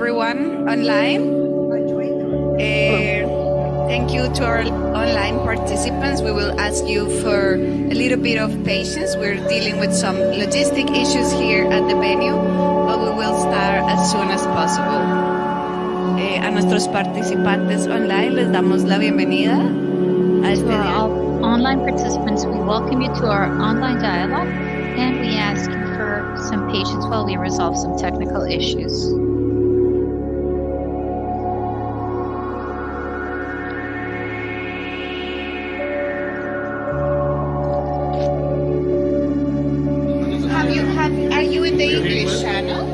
everyone online. Thank you to our online participants. We will ask you for a little bit of patience. We're dealing with some logistic issues here at the venue, but we will start as soon as possible. A nuestros participantes online les damos la bienvenida a este día. Online participants, we welcome you to our online dialogue, and we ask you for some patience while we resolve some technical issues. Are you in the English channel?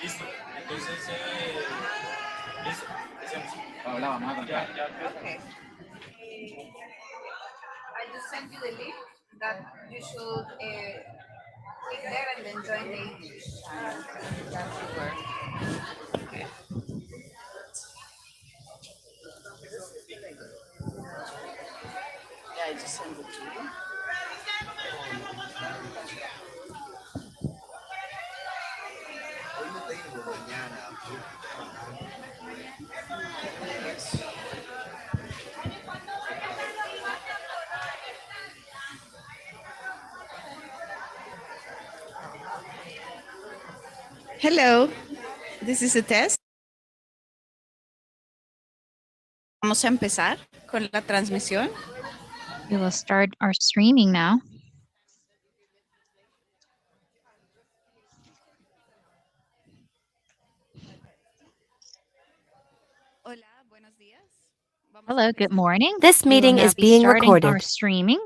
Listo. Entonces, listo. Paola, vamos a contar. Okay. I just sent you the link that you should click there and then join the English. That should work. Okay. Yeah, I just sent it to you. Hello, this is a test. Vamos a empezar con la transmisión. We will start our streaming now. Hola, buenos días. Hello, good morning. This meeting is being recorded. Our streaming.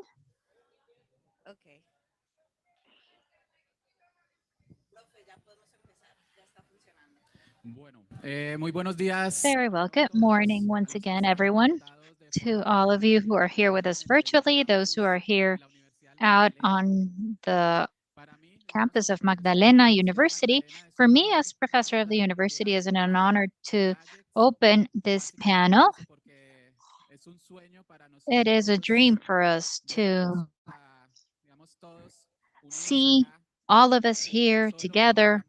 Okay. Muy buenos días. Very well. Good morning once again, everyone. To all of you who are here with us virtually, those who are here out on the campus of Magdalena University. For me, as professor of the university, it is an honor to open this panel. It is a dream for us to see all of us here together,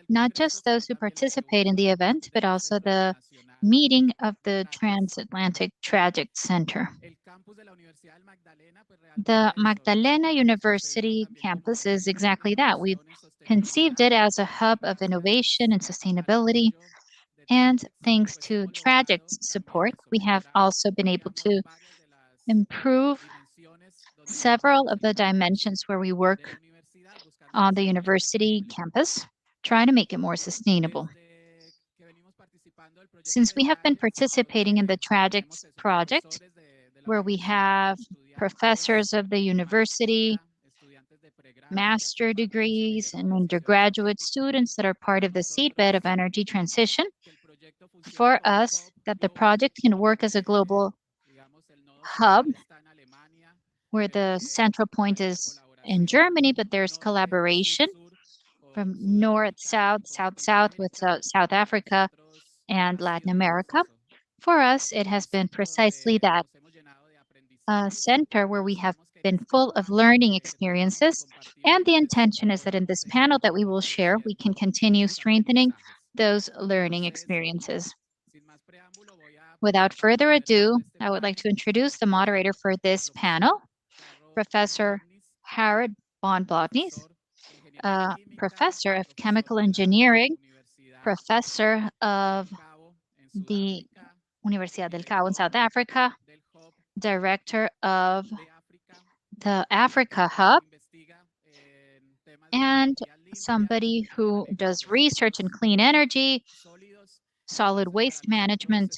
not just those who participate in the event, but also the meeting of the Transatlantic TRAJECTS Center. The Magdalena University campus is exactly that. We've conceived it as a hub of innovation and sustainability. And thanks to TRAJECTS support, we have also been able to improve several of the dimensions where we work on the university campus, try to make it more sustainable. Since we have been participating in the TRAJECTS project, where we have professors of the university, master degrees, and undergraduate students that are part of the seedbed of energy transition, for us, that the project can work as a global hub, where the central point is in Germany, but there's collaboration from north, south, south, south with South Africa and Latin America. For us, it has been precisely that center where we have been full of learning experiences, and the intention is that in this panel that we will share, we can continue strengthening those learning experiences. Without further ado, I would like to introduce the moderator for this panel, Professor Harro von Blottnitz, Professor of Chemical Engineering, Professor of the Universidad del Cabo in South Africa, Director of the Africa Hub, and somebody who does research in clean energy, solid waste management.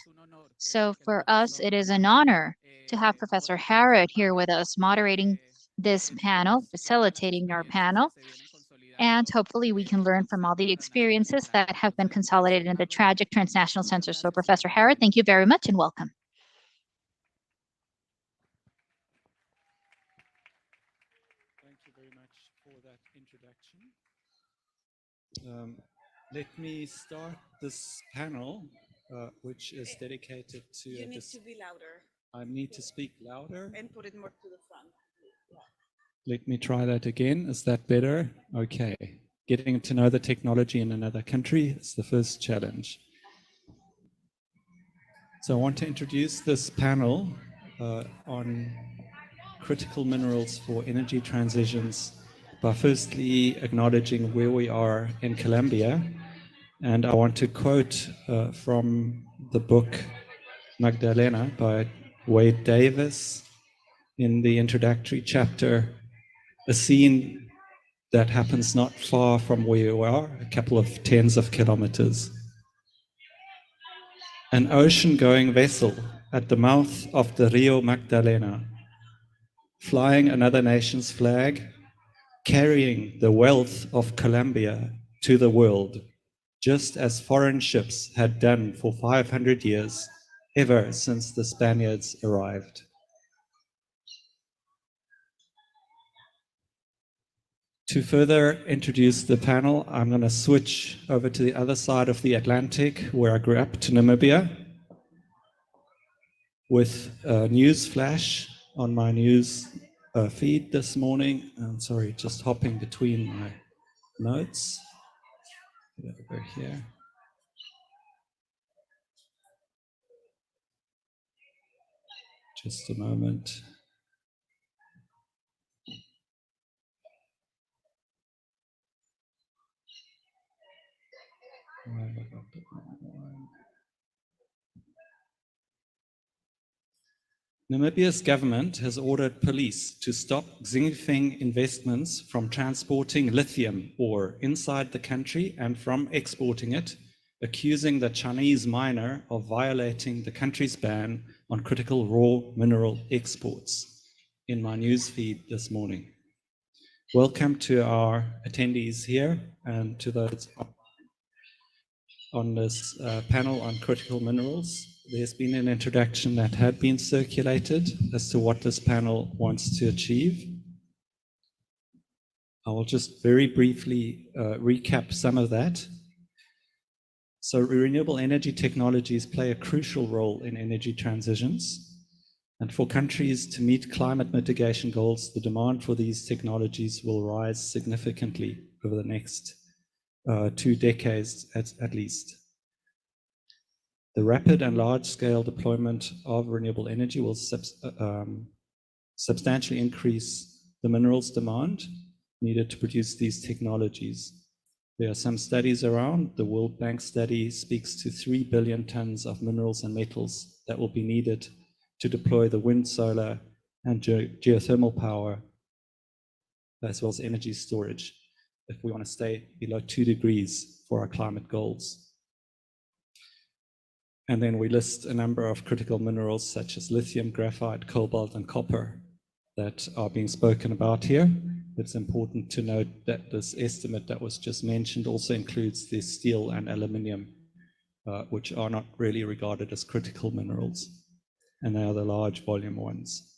So for us, it is an honor to have Professor Harro here with us, moderating this panel, facilitating our panel. And hopefully we can learn from all the experiences that have been consolidated in the TRAJECTS Transnational Center. So Professor Harro, thank you very much and welcome. Thank you very much for that introduction. Let me start this panel, which is dedicated to... You need to be louder. I need to speak louder. And put it more to the front. Let me try that again. Is that better? Okay. Getting to know the technology in another country is the first challenge. So I want to introduce this panel on critical minerals for energy transitions by firstly acknowledging where we are in Colombia. And I want to quote from the book Magdalena by Wade Davis in the introductory chapter, a scene that happens not far from where we are, a couple of tens of kilometers. An ocean-going vessel at the mouth of the Rio Magdalena, flying another nation's flag, carrying the wealth of Colombia to the world, just as foreign ships had done for 500 years, ever since the Spaniards arrived. To further introduce the panel, I'm going to switch over to the other side of the Atlantic, where I grew up, to Namibia, with a news flash on my news feed this morning. I'm sorry, just hopping between my notes. Over here. Just a moment. Namibia's government has ordered police to stop Xingfeng investments from transporting lithium ore inside the country and from exporting it, accusing the Chinese miner of violating the country's ban on critical raw mineral exports, in my news feed this morning. Welcome to our attendees here and to those on this panel on critical minerals. There's been an introduction that had been circulated as to what this panel wants to achieve. I will just very briefly recap some of that. So renewable energy technologies play a crucial role in energy transitions. And for countries to meet climate mitigation goals, the demand for these technologies will rise significantly over the next 2 decades at least. The rapid and large-scale deployment of renewable energy will substantially increase the minerals demand needed to produce these technologies. There are some studies around. The World Bank study speaks to 3 billion tons of minerals and metals that will be needed to deploy the wind, solar, and geothermal power, as well as energy storage, if we want to stay below 2 degrees for our climate goals. And then we list a number of critical minerals such as lithium, graphite, cobalt, and copper that are being spoken about here. It's important to note that this estimate that was just mentioned also includes the steel and aluminium, which are not really regarded as critical minerals, and they are the large volume ones.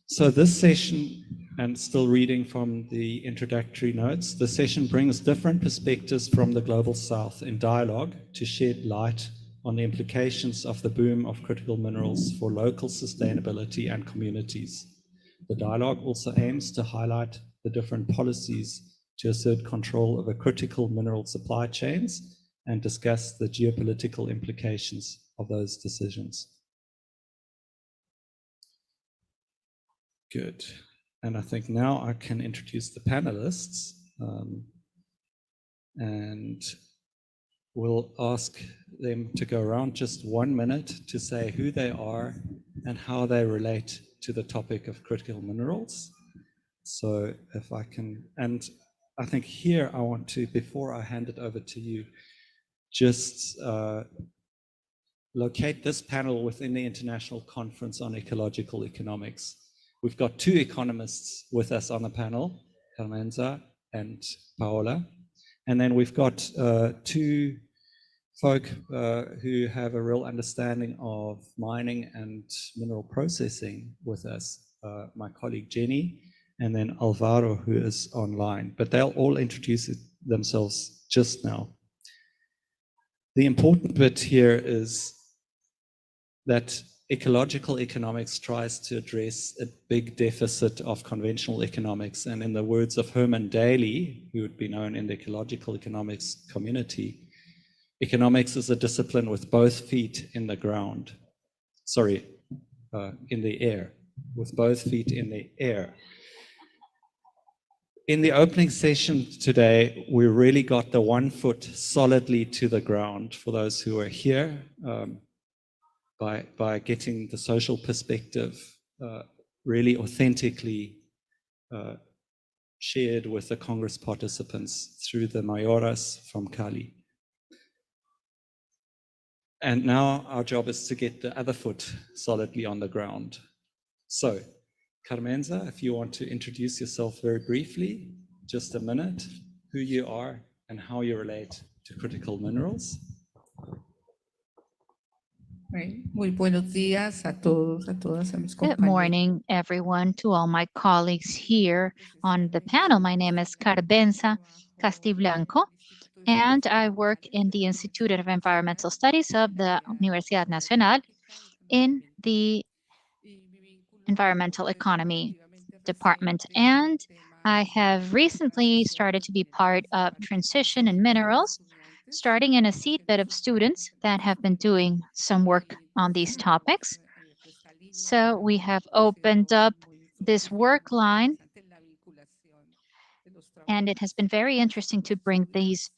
So this session, and still reading from the introductory notes, the session brings different perspectives from the Global South in dialogue to shed light on the implications of the boom of critical minerals for local sustainability and communities. The dialogue also aims to highlight the different policies to assert control over critical mineral supply chains and discuss the geopolitical implications of those decisions. Good. And I think now I can introduce the panelists, and we'll ask them to go around just 1 minute to say who they are and how they relate to the topic of critical minerals. So if I can, and I think here I want to, before I hand it over to you, just locate this panel within the International Conference on Ecological Economics. We've got 2 economists with us on the panel, Carmenza and Paola. And then we've got 2 folk who have a real understanding of mining and mineral processing with us, my colleague Jenny, and then Álvaro, who is online. But they'll all introduce themselves just now. The important bit here is that ecological economics tries to address a big deficit of conventional economics. And in the words of Herman Daly, who would be known in the ecological economics community, economics is a discipline with both feet in the ground. Sorry, in the air, with both feet in the air. In the opening session today, we really got the 1 foot solidly to the ground for those who are here, by getting the social perspective really authentically shared with the Congress participants through the mayoras from Cali. And now our job is to get the other foot solidly on the ground. So, Carmenza, if you want to introduce yourself very briefly, just a minute, who you are and how you relate to critical minerals. Muy buenos días a todos, a todas, a mis Good compañeros. morning, everyone, to all my colleagues here on the panel. My name is Carmenza Castiblanco, and I work in the Institute of Environmental Studies of the Universidad Nacional in the Environmental Economy Department. And I have recently started to be part of Transition in Minerals, starting in a seedbed of students that have been doing some work on these topics. So we have opened up this work line, and it has been very interesting to bring these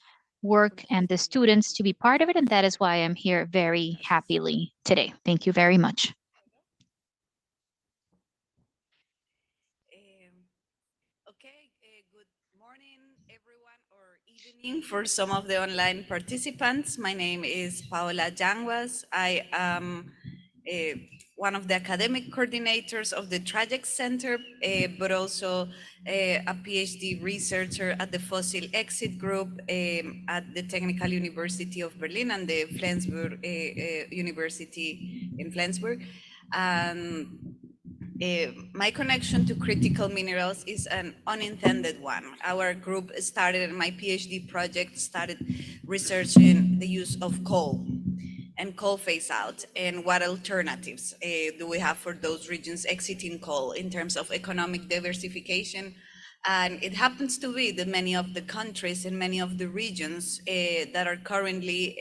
work and the students to be part of it, and that is why I'm here very happily today. Thank you very much. Good morning, everyone, or evening for some of the online participants. My name is Paola Yanguas. I am one of the academic coordinators of the TRAJECTS Center, but also a PhD researcher at the Fossil Exit Group at the Technical University of Berlin and the Flensburg University in Flensburg. My connection to critical minerals is an unintended one. Our group started, my PhD project started researching the use of coal and coal phase out, and what alternatives do we have for those regions exiting coal in terms of economic diversification. And it happens to be that many of the countries and many of the regions that are currently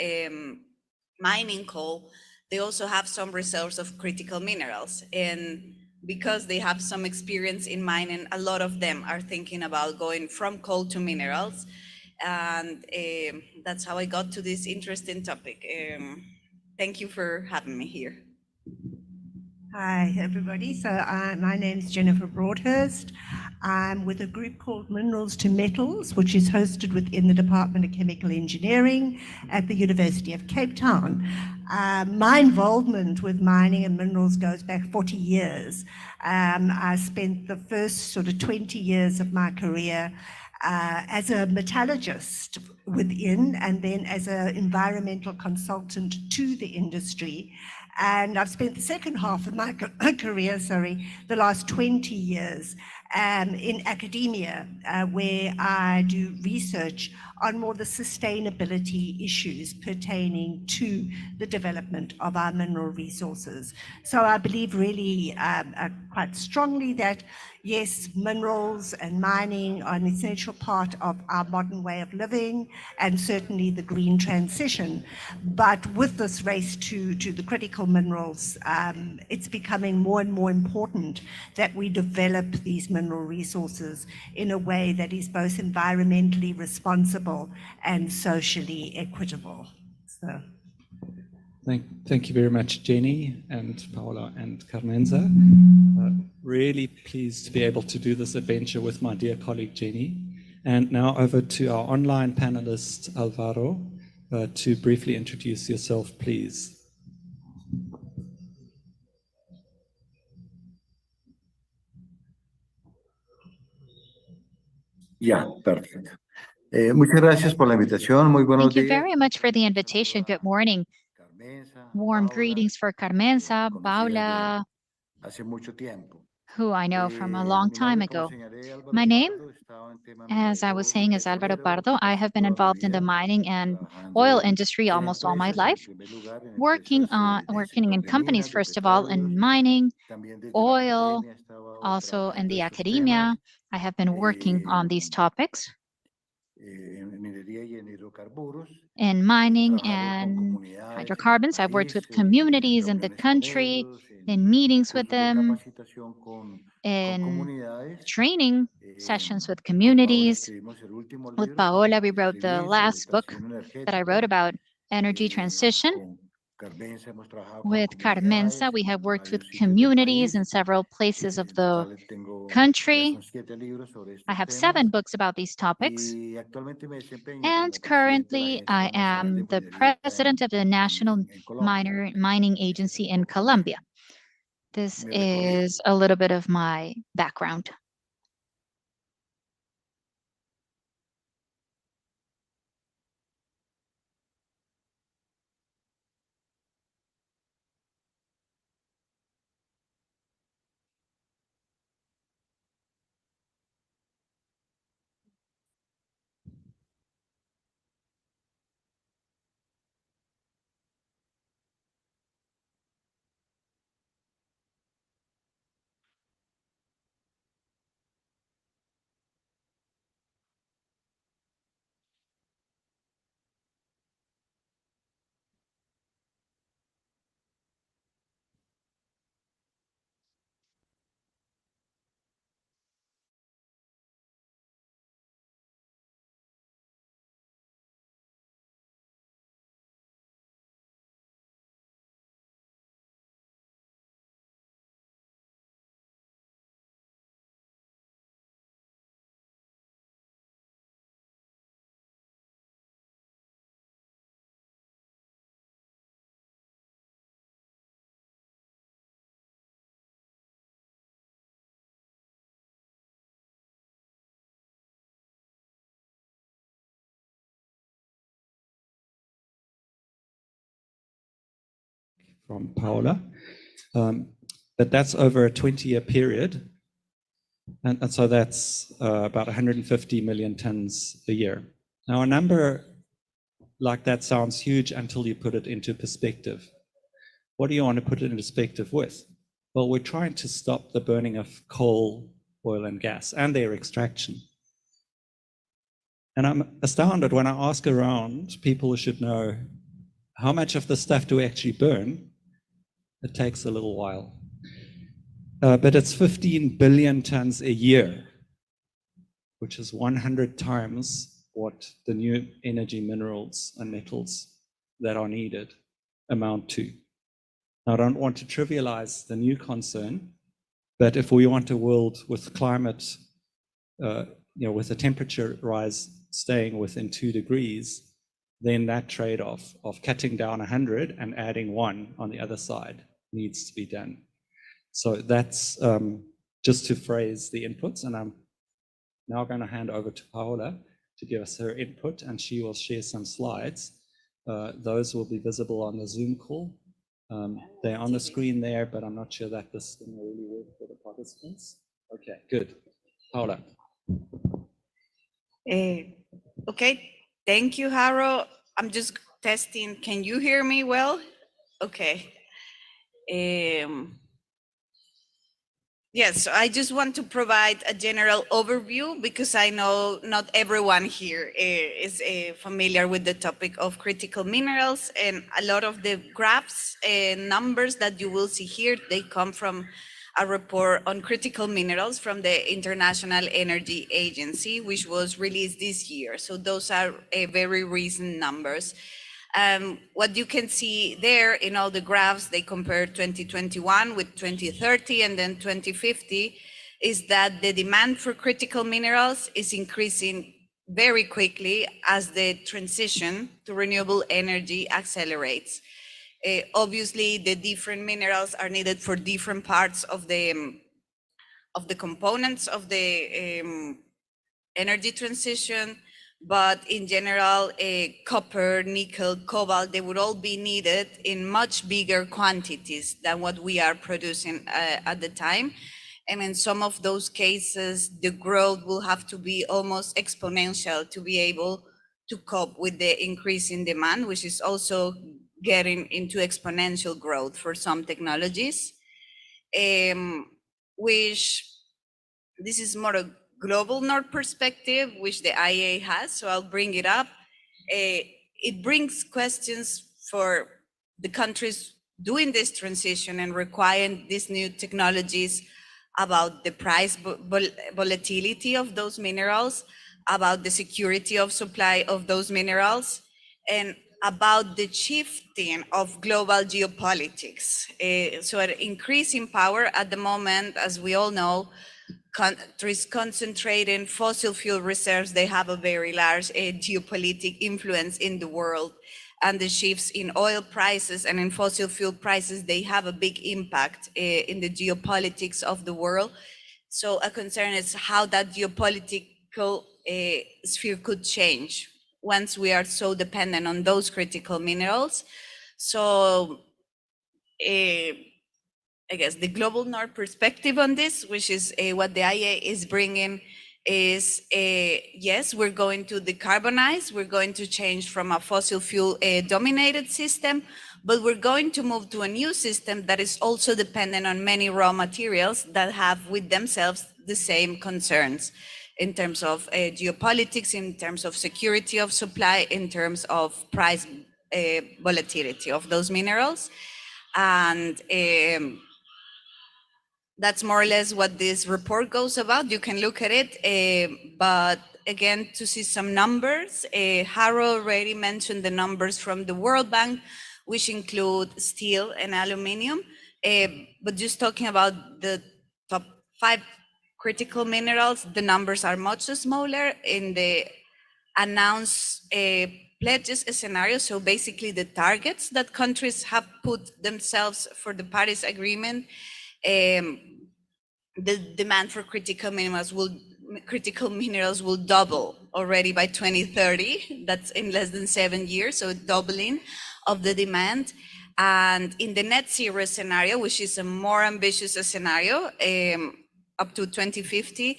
mining coal, they also have some reserves of critical minerals. And because they have some experience in mining, a lot of them are thinking about going from coal to minerals. And that's how I got to this interesting topic. Thank you for having me here. Hi, everybody. So my name is Jennifer Broadhurst. I'm with a group called Minerals to Metals, which is hosted within the Department of Chemical Engineering at the University of Cape Town. My involvement with mining and minerals goes back 40 years. I spent the first sort of 20 years of my career as a metallurgist within, and then as an environmental consultant to the industry. And I've spent the second half of my career, the last 20 years in academia, where I do research on more the sustainability issues pertaining to the development of our mineral resources. So I believe really quite strongly that, yes, minerals and mining are an essential part of our modern way of living and certainly the green transition. But with this race to the critical minerals, it's becoming more and more important that we develop these mineral resources in a way that is both environmentally responsible and socially equitable. So. Thank you very much, Jenny and Paola and Carmenza. Really pleased to be able to do this adventure with my dear colleague, Jenny. And now over to our online panelist, Álvaro, to briefly introduce yourself, please. Ya, perfecto. Muchas gracias por la invitación. Muy buenos Thank you días. very much for the invitation. Good morning. Carmenza, Warm Paola, greetings for Carmenza, conocida Paola, ya hace mucho tiempo. who I know from a long Mi time nombre, como ago. señalé, Álvaro My name, Pardo, estaba en temas as I was mineros saying, y is Álvaro petroleros Pardo. I casi have been toda mi involved in the vida, mining and trabajando oil industry en almost all my empresas, en life, primer lugar, en working empresas del working sector in de companies, minas, de first of all, in petróleos, mining, también desde la oil, academia he estado also in trabajando the estos temas, academia. I have been working on these topics en minería y en hidrocarburos. in He mining trabajado con and comunidades en el hydrocarbons. I've worked with país, communities in the reuniones con country, ellos, in meetings with cursos de them, capacitación con in comunidades. training sessions with Con Paola communities. escribimos el último With libro Paola, we que wrote the escribí sobre last book transición that I wrote energética. about energy transition. Con Carmenza hemos trabajado con With Carmenza, comunidades we have en worked with varios sitios del communities país. in several places of En the total tengo, ya country. son 7 libros sobre I estos have temas. 7 books about these topics. Y actualmente me desempeño And como presidente de la currently, I Agencia Nacional de am the Minería acá president of the National en Colombia. Mining Ese es Agency un in poco Colombia. This mi recorrido. is a little bit of my background. From Paola. But that's over a 20-year period. And so that's about 150 million tons a year. Now, a number like that sounds huge until you put it into perspective. What do you want to put it in perspective with? Well, we're trying to stop the burning of coal, oil, and gas and their extraction. And I'm astounded when I ask around people who should know how much of the stuff do we actually burn. It takes a little while. But it's 15 billion tons a year, which is 100 times what the new energy minerals and metals that are needed amount to. Now, I don't want to trivialize the new concern, but if we want a world with climate, with the temperature rise staying within 2 degrees, then that trade-off of cutting down 100 and adding 1 on the other side needs to be done. So that's just to phrase the inputs, and I'm now going to hand over to Paola to give us her input, and she will share some slides. Those will be visible on the Zoom call. They're on the screen there, but I'm not sure that this thing will really work for the participants. Okay, good. Paola. Okay, thank you, Harro. I'm just testing. Can you hear me well? Okay. Yes, so I just want to provide a general overview because I know not everyone here is familiar with the topic of critical minerals, and a lot of the graphs and numbers that you will see here, they come from a report on critical minerals from the International Energy Agency, which was released this year. So those are very recent numbers. What you can see there in all the graphs, they compare 2021 with 2030 and then 2050, is that the demand for critical minerals is increasing very quickly as the transition to renewable energy accelerates. Obviously, the different minerals are needed for different parts of the components of the energy transition. But in general, copper, nickel, cobalt, they would all be needed in much bigger quantities than what we are producing at the time. And in some of those cases, the growth will have to be almost exponential to be able to cope with the increase in demand, which is also getting into exponential growth for some technologies, which this is more a global north perspective, which the IEA has, so I'll bring it up. It brings questions for the countries doing this transition and requiring these new technologies about the price volatility of those minerals, about the security of supply of those minerals, and about the shifting of global geopolitics. So an increase in power at the moment, as we all know, countries concentrating fossil fuel reserves, they have a very large geopolitical influence in the world. And the shifts in oil prices and in fossil fuel prices, they have a big impact in the geopolitics of the world. So a concern is how that geopolitical sphere could change once we are so dependent on those critical minerals. So I guess the global north perspective on this, which is what the IEA is bringing, is yes, we're going to decarbonize, we're going to change from a fossil fuel dominated system, but we're going to move to a new system that is also dependent on many raw materials that have with themselves the same concerns in terms of geopolitics, in terms of security of supply, in terms of price volatility of those minerals. And that's more or less what this report goes about. You can look at it, but again, to see some numbers, Harro already mentioned the numbers from the World Bank, which include steel and aluminum, but just talking about the top 5 critical minerals, the numbers are much smaller in the announced pledges scenario. So basically the targets that countries have put themselves for the Paris Agreement, the demand for critical minerals will double already by 2030. That's in less than 7 years, so doubling of the demand. And in the net zero scenario, which is a more ambitious scenario, up to 2050,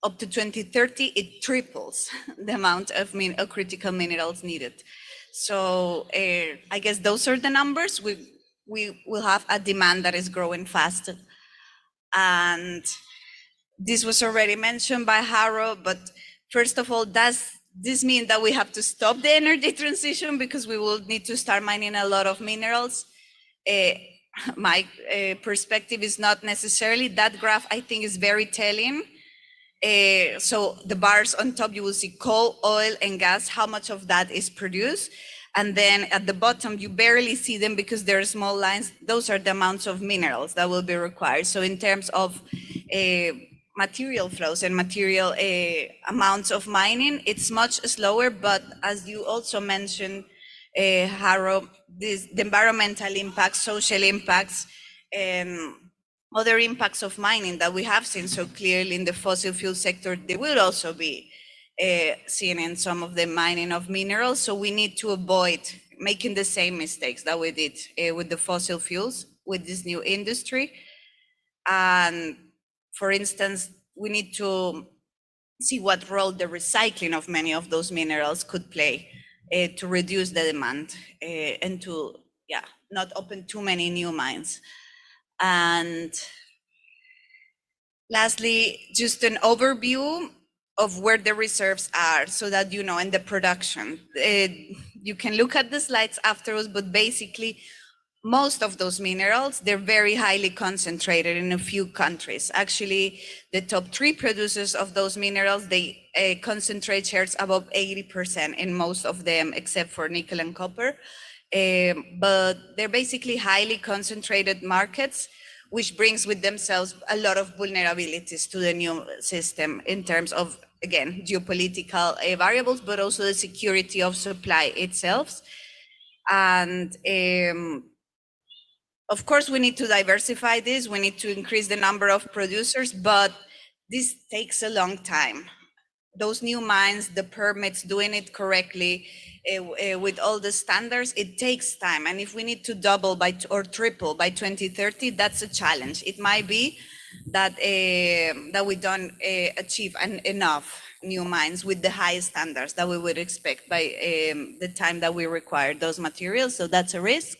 up to 2030, it triples the amount of critical minerals needed. So I guess those are the numbers. We will have a demand that is growing fast. And this was already mentioned by Harro, but first of all, does this mean that we have to stop the energy transition because we will need to start mining a lot of minerals? My perspective is not necessarily. That graph, I think, is very telling. So the bars on top, you will see coal, oil, and gas, how much of that is produced. And then at the bottom, you barely see them because there are small lines. Those are the amounts of minerals that will be required. So in terms of material flows and material amounts of mining, it's much slower. But as you also mentioned, Harro, the environmental impacts, social impacts, and other impacts of mining that we have seen so clearly in the fossil fuel sector, they will also be seen in some of the mining of minerals. So we need to avoid making the same mistakes that we did with the fossil fuels, with this new industry. And for instance, we need to see what role the recycling of many of those minerals could play to reduce the demand and to, not open too many new mines. And lastly, just an overview of where the reserves are so that you know in the production. You can look at the slides afterwards, but basically most of those minerals, they're very highly concentrated in a few countries. Actually, the top 3 producers of those minerals, they concentrate shares above 80% in most of them, except for nickel and copper. But they're basically highly concentrated markets, which brings with themselves a lot of vulnerabilities to the new system in terms of, again, geopolitical variables, but also the security of supply itself. And of course, we need to diversify this. We need to increase the number of producers, but this takes a long time. Those new mines, the permits, doing it correctly with all the standards, it takes time. And if we need to double or triple by 2030, that's a challenge. It might be that we don't achieve enough new mines with the high standards that we would expect by the time that we require those materials. So that's a risk.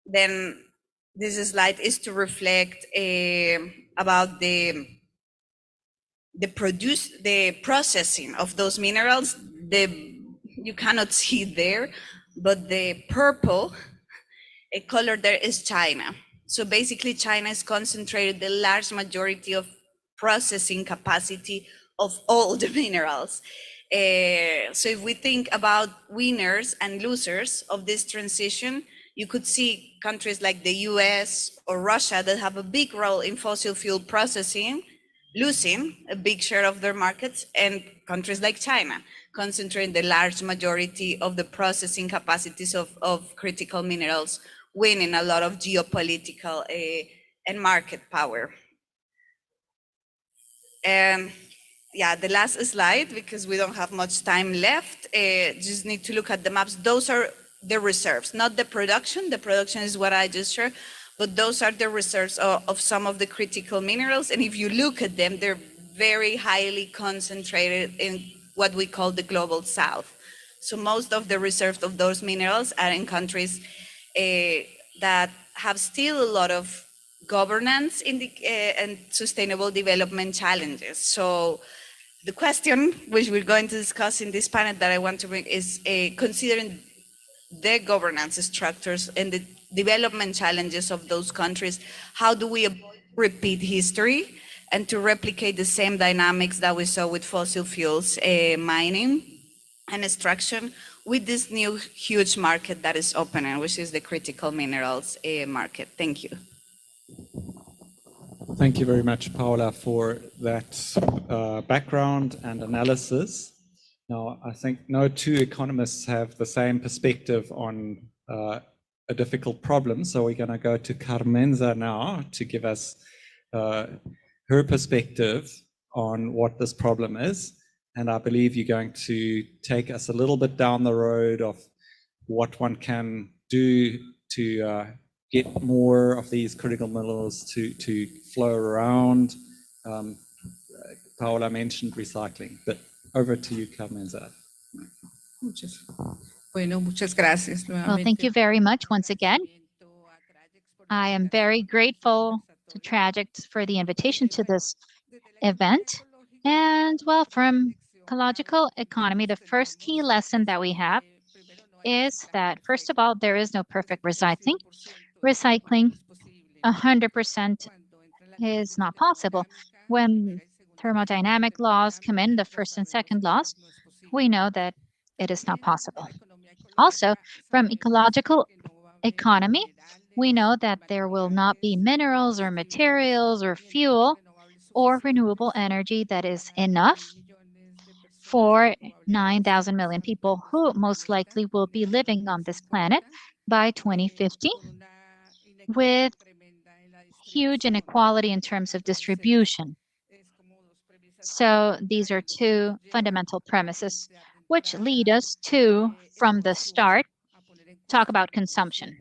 Then this slide is to reflect about the processing of those minerals. You cannot see there, but the purple color there is China. So basically China is concentrated the large majority of processing capacity of all the minerals. So if we think about winners and losers of this transition, you could see countries like the US or Russia that have a big role in fossil fuel processing, losing a big share of their markets, and countries like China concentrating the large majority of the processing capacities of critical minerals, winning a lot of geopolitical and market power. The last slide, because we don't have much time left, just need to look at the maps. Those are the reserves, not the production. The production is what I just shared, but those are the reserves of some of the critical minerals. And if you look at them, they're very highly concentrated in what we call the global south. So most of the reserves of those minerals are in countries that have still a lot of governance and sustainable development challenges. So the question which we're going to discuss in this panel that I want to bring is considering the governance structures and the development challenges of those countries, how do we repeat history and to replicate the same dynamics that we saw with fossil fuels, mining and extraction, with this new huge market that is opening, which is the critical minerals market. Thank you. Thank you very much, Paola, for that background and analysis. Now, I think no 2 economists have the same perspective on a difficult problem. So we're going to go to Carmenza now to give us her perspective on what this problem is. And I believe you're going to take us a little bit down the road of what one can do to get more of these critical minerals to flow around. Paola mentioned recycling, but over to you, Carmenza. Muchas gracias. Well, thank you very much once again. I am very grateful to TRAJECTS for the invitation to this event. And well, from ecological economy, the first key lesson that we have is that, first of all, there is no perfect recycling. Recycling 100% is not possible. When thermodynamic laws come in, the first and second laws, we know that it is not possible. Also, from ecological economy, we know that there will not be minerals or materials or fuel or renewable energy that is enough for 9,000 million people who most likely will be living on this planet by 2050, with huge inequality in terms of distribution. So these are two fundamental premises, which lead us to, from the start, talk about consumption,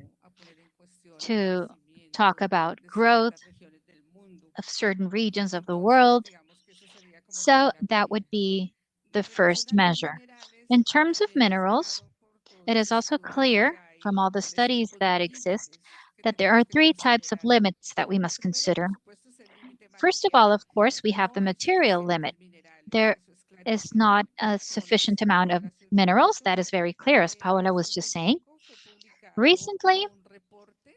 to talk about growth of certain regions of the world. So that would be the first measure. In terms of minerals, it is also clear from all the studies that exist that there are three types of limits that we must consider. First of all, of course, we have the material limit. There is not a sufficient amount of minerals. That is very clear, as Paola was just saying. Recently,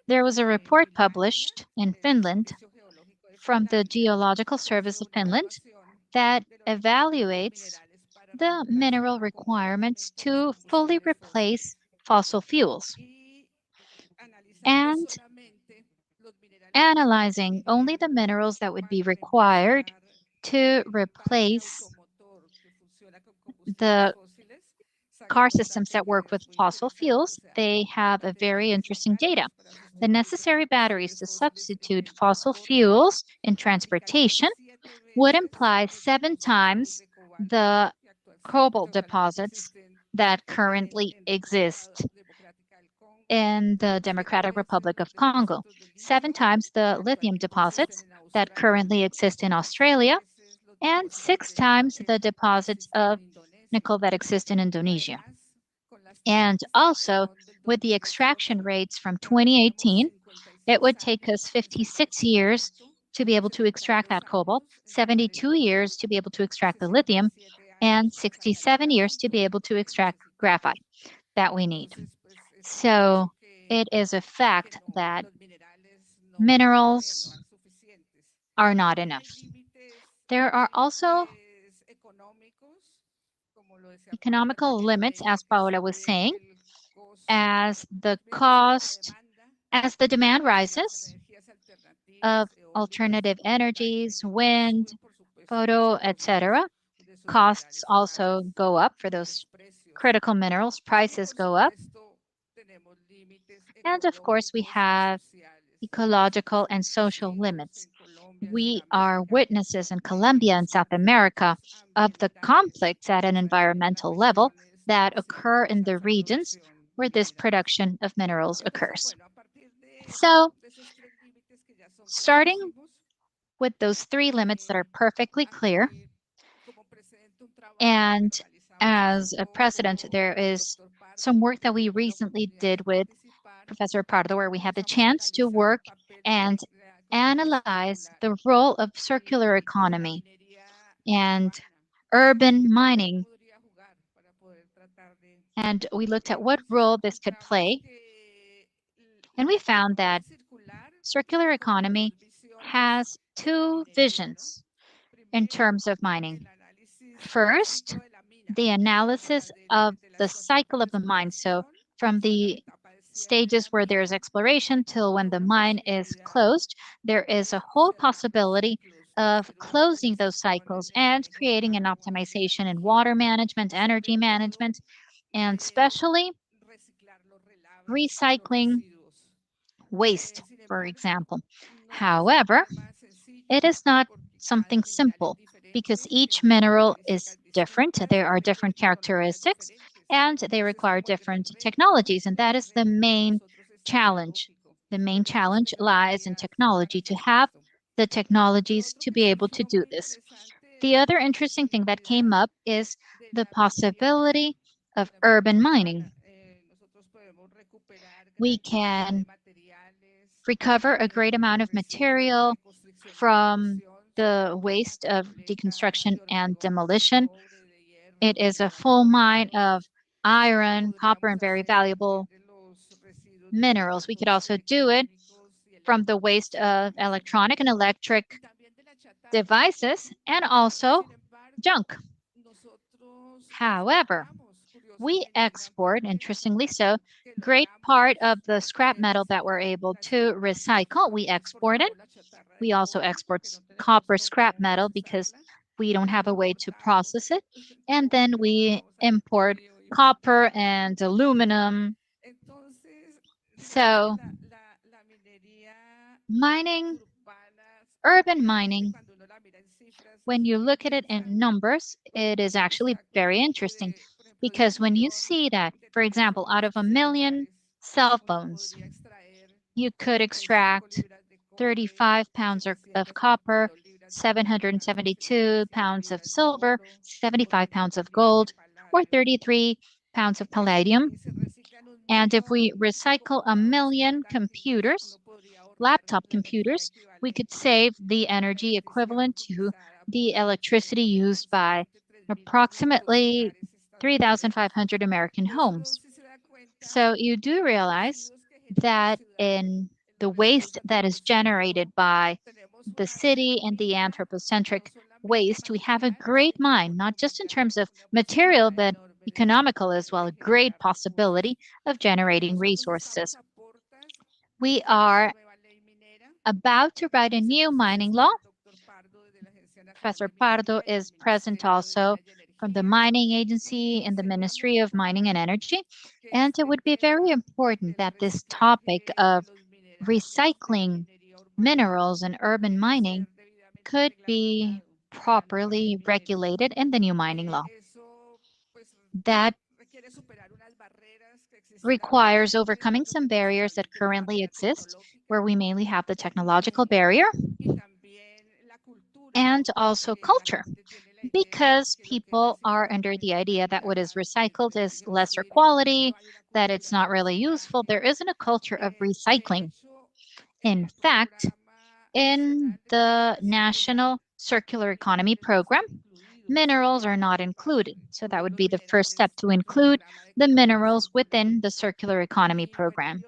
there was a report published in Finland from the Geological Service of Finland that evaluates the mineral requirements to fully replace fossil fuels. And analyzing only the minerals that would be required to replace the car systems that work with fossil fuels, they have a very interesting data. The necessary batteries to substitute fossil fuels in transportation would imply 7 times the cobalt deposits that currently exist in the Democratic Republic of Congo, 7 times the lithium deposits that currently exist in Australia, and 6 times the deposits of nickel that exist in Indonesia. And also, with the extraction rates from 2018, it would take us 56 years to be able to extract that cobalt, 72 years to be able to extract the lithium, and 67 years to be able to extract graphite that we need. So it is a fact that minerals are not enough. There are also economical limits, as Paola was saying, as the cost, as the demand rises of alternative energies, wind, photo, etc., costs also go up for those critical minerals, prices go up. And of course, we have ecological and social limits. We are witnesses in Colombia and South America of the conflicts at an environmental level that occur in the regions where this production of minerals occurs. So, starting with those 3 limits that are perfectly clear, and as a precedent, there is some work that we recently did with Professor Pardo, where we had the chance to work and analyze the role of circular economy and urban mining. And we looked at what role this could play. And we found that circular economy has 2 visions in terms of mining. First, the analysis of the cycle of the mine. So from the stages where there's exploration till when the mine is closed, there is a whole possibility of closing those cycles and creating an optimization in water management, energy management, and especially recycling waste, for example. However, it is not something simple because each mineral is different. There are different characteristics and they require different technologies. And that is the main challenge. The main challenge lies in technology, to have the technologies to be able to do this. The other interesting thing that came up is the possibility of urban mining. We can recover a great amount of material from the waste of deconstruction and demolition. It is a full mine of iron, copper, and very valuable minerals. We could also do it from the waste of electronic and electric devices and also junk. However, we export, interestingly so, great part of the scrap metal that we're able to recycle. We export it. We also export copper scrap metal because we don't have a way to process it. And then we import copper and aluminum. So mining, urban mining, When you look at it in numbers, it is actually very interesting because when you see that, for example, out of 1 million cell phones, you could extract 35 pounds of copper, 772 pounds of silver, 75 pounds of gold, or 33 pounds of palladium. And if we recycle 1 million computers, laptop computers, we could save the energy equivalent to the electricity used by approximately 3,500 American homes. So you do realize that in the waste that is generated by the city and the anthropocentric waste, we have a great mine, not just in terms of material, but economical as well, a great possibility of generating resources. We are about to write a new mining law. Professor Pardo is present also from the mining agency in the Ministry of Mining and Energy. And it would be very important that this topic of recycling minerals and urban mining could be properly regulated in the new mining law. That requires overcoming some barriers that currently exist, where we mainly have the technological barrier and also culture, because people are under the idea that what is recycled is lesser quality, that it's not really useful. There isn't a culture of recycling. In fact, in the National Circular Economy Program, minerals are not included. So that would be the first step, to include the minerals within the Circular Economy Program.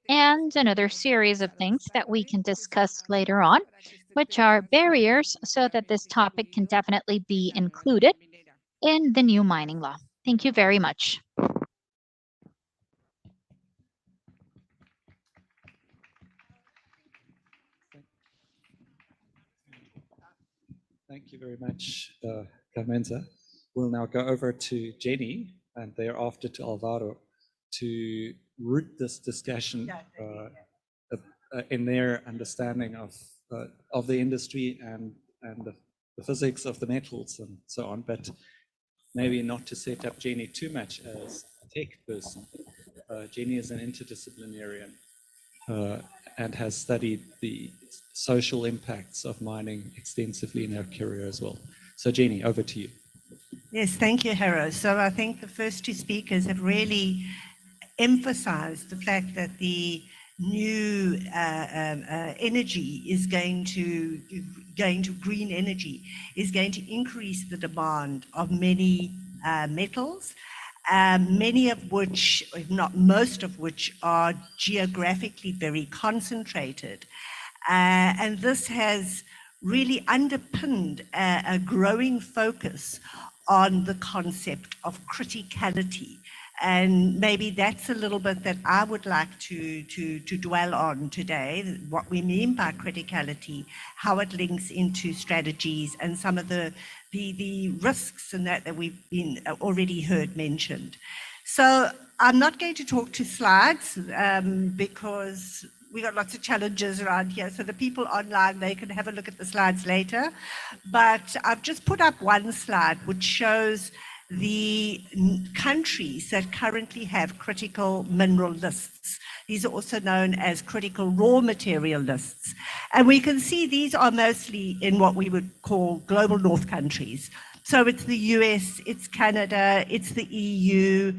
And another series of things that we can discuss later on, which are barriers so that this topic can definitely be included in the new mining law. Thank you very much. Thank you very much, Carmenza. We'll now go over to Jenny and thereafter to Álvaro to root this discussion in their understanding of the industry and the physics of the metals and so on, but maybe not to set up Jenny too much as a tech person. Jenny is an interdisciplinarian and has studied the social impacts of mining extensively in her career as well. So Jenny, over to you. Yes, thank you, Harro. So I think the first two speakers have really emphasized the fact that the new energy is going to green energy is going to increase the demand of many metals, many of which, if not most of which, are geographically very concentrated. And this has really underpinned a growing focus on the concept of criticality. And maybe that's a little bit that I would like to dwell on today, what we mean by criticality, how it links into strategies and some of the risks and that we've been already heard mentioned. So I'm not going to talk to slides because we got lots of challenges around here. So the people online, they can have a look at the slides later. But I've just put up one slide which shows the countries that currently have critical mineral lists. These are also known as critical raw material lists. And we can see these are mostly in what we would call global north countries. So it's the US, it's Canada, it's the EU,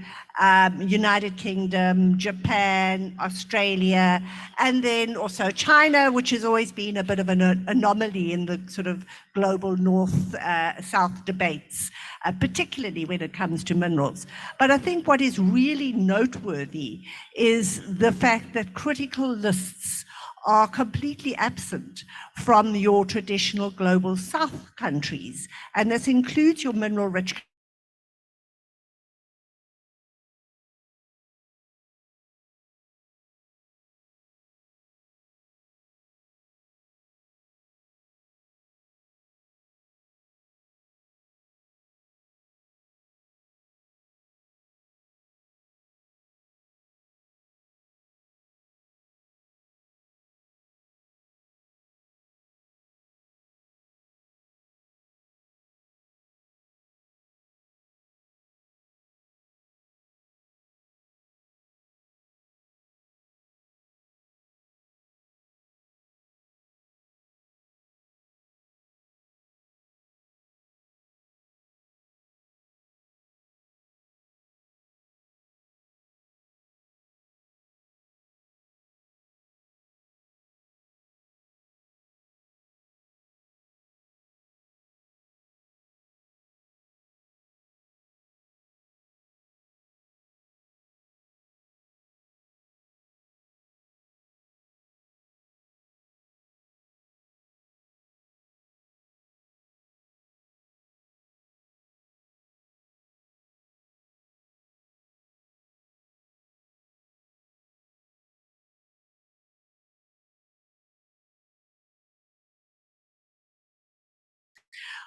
United Kingdom, Japan, Australia, and then also China, which has always been a bit of an anomaly in the sort of global north-south debates, particularly when it comes to minerals. But I think what is really noteworthy is the fact that critical lists are completely absent from your traditional global south countries. And this includes your mineral-rich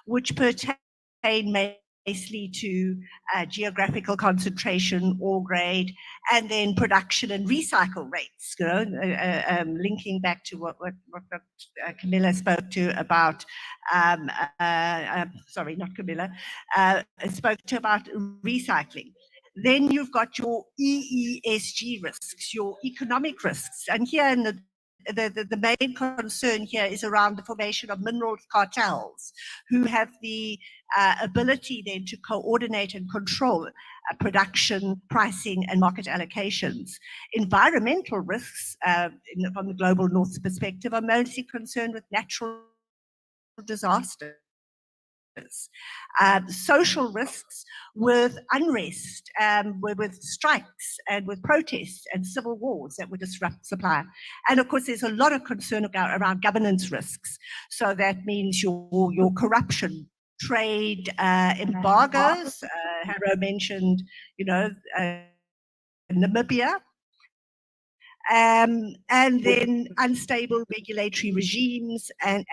which pertain mostly to geographical concentration, ore grade, and then production and recycle rates. Linking back to what Camilla spoke to about, sorry, not Camilla, spoke to about recycling. Then you've got your EESG risks, your economic risks, and here in the main concern here is around the formation of minerals cartels, who have the ability then to coordinate and control production, pricing, and market allocations. Environmental risks, from the global north's perspective, are mostly concerned with natural disasters. Social risks with unrest, with strikes and with protests and civil wars that would disrupt supply. And of course, there's a lot of concern around governance risks. So that means your corruption, trade embargoes. Harro mentioned, Namibia. And then unstable regulatory regimes and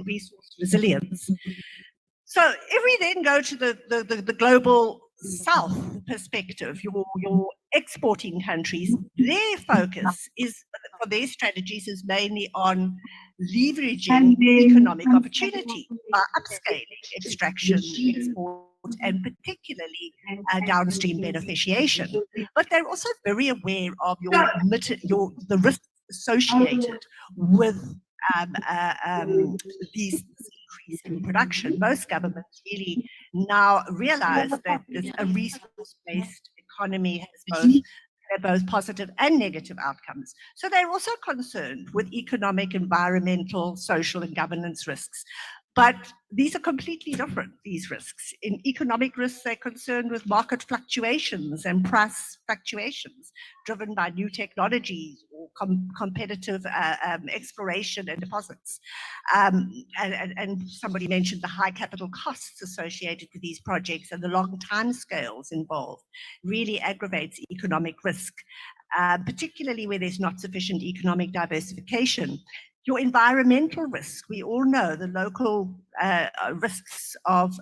resource resilience. So if we then go to the global south perspective, your exporting countries, their focus is, for their strategies, is mainly on leveraging economic opportunity by upscaling extraction, export, and particularly downstream beneficiation. But they're also very aware of the risks associated with these increase in production. Most governments really now realize that a resource-based economy has both positive and negative outcomes. So they're also concerned with economic, environmental, social, and governance risks. But these are completely different, these risks. In economic risks, they're concerned with market fluctuations and price fluctuations driven by new technologies or competitive exploration and deposits. And somebody mentioned the high capital costs associated with these projects and the long timescales involved really aggravates economic risk, particularly where there's not sufficient economic diversification. Your environmental risk, we all know the local risks of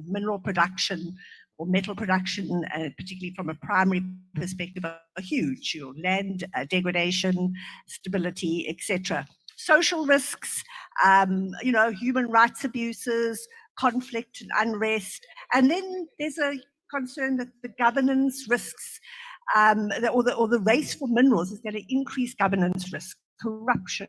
mineral production or metal production, particularly from a primary perspective, are huge. Your land degradation, stability, etc. Social risks, human rights abuses, conflict and unrest. And then there's a concern that the governance risks or the race for minerals is going to increase governance risk, corruption,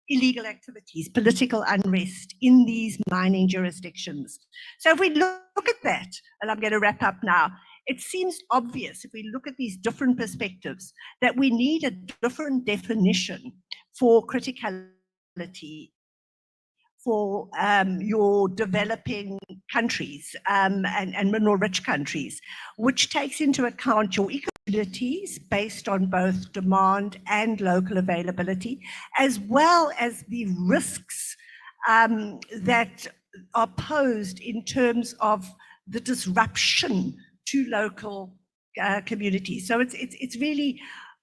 illegal activities, political unrest in these mining jurisdictions. So if we look at that, and I'm going to wrap up now, it seems obvious if we look at these different perspectives that we need a different definition for criticality for your developing countries and mineral-rich countries, which takes into account your opportunities based on both demand and local availability, as well as the risks that are posed in terms of the disruption to local communities. So it's really,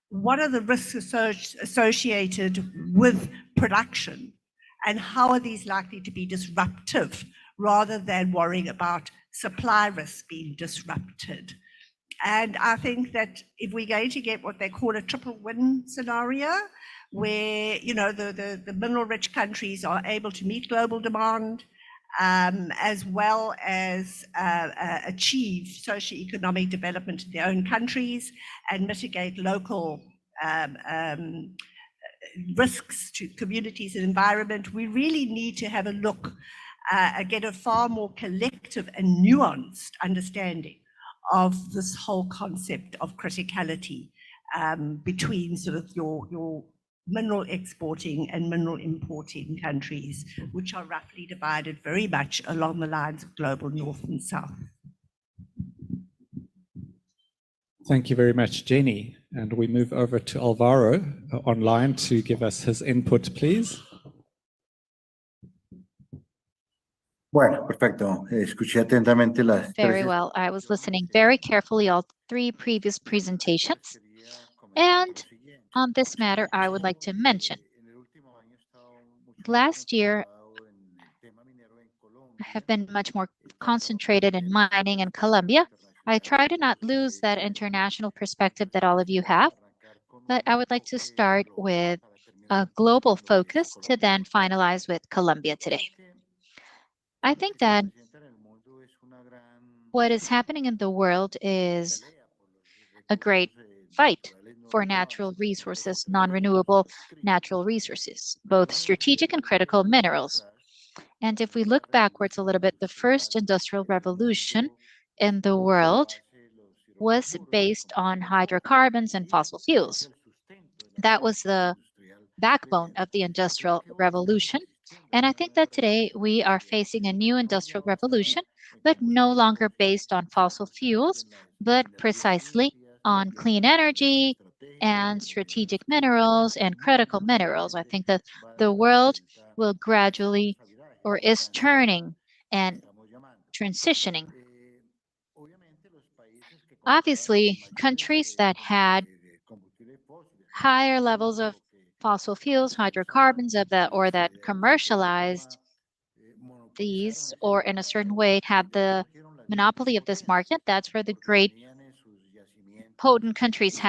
what are the risks associated with production, and how are these likely to be disruptive rather than worrying about supply risks being disrupted? And I think that if we're going to get what they call a triple win scenario, where the mineral-rich countries are able to meet global demand, as well as achieve socio-economic development in their own countries and mitigate local risks to communities and environment, we really need to have a look, get a far more collective and nuanced understanding of this whole concept of criticality between sort of your mineral exporting and mineral importing countries, which are roughly divided very much along the lines of global north and south. Thank you very much, Jenny. And we move over to Álvaro online to give us his input, please. Bueno, perfecto. Escuché atentamente las Very well. I was listening very carefully all three previous presentations. And on this matter, I would like to mention, last year, have been much more concentrated in mining in Colombia. I try to not lose that international perspective that all of you have, but I would like to start with a global focus to then finalize with Colombia today. I think that what is happening in the world is a great fight for natural resources, non-renewable natural resources, both strategic and critical minerals. And if we look backwards a little bit, the first industrial revolution in the world was based on hydrocarbons and fossil fuels. That was the backbone of the Industrial Revolution. And I think that today we are facing a new industrial revolution, but no longer based on fossil fuels, but precisely on clean energy and strategic minerals and critical minerals. I think that the world will gradually, or is turning and transitioning. Obviously, countries that had higher levels of fossil fuels, hydrocarbons or that commercialized these, or in a certain way have the monopoly of this market, that's where the great potent countries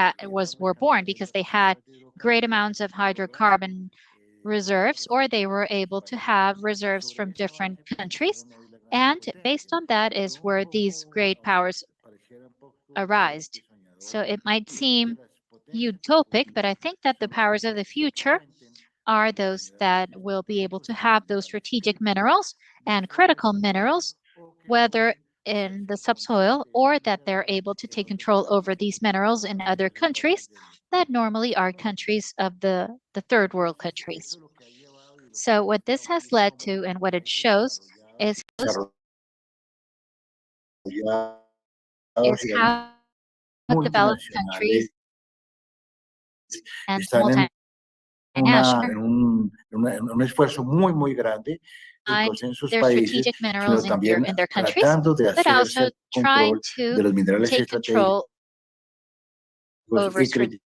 were born, because they had great amounts of hydrocarbon reserves, or they were able to have reserves from different countries. And based on that is where these great powers arised. So it might seem utopic, but I think that the powers of the future are those that will be able to have those strategic minerals and critical minerals, whether in the subsoil or that they're able to take control over these minerals in other countries that normally are countries of the third world countries. So what this has led to and what it shows is how developed countries and multinational un esfuerzo muy grande en sus their países, strategic sino minerals también in their countries, tratando de but also hacerse trying control to de los minerales take control over y strategic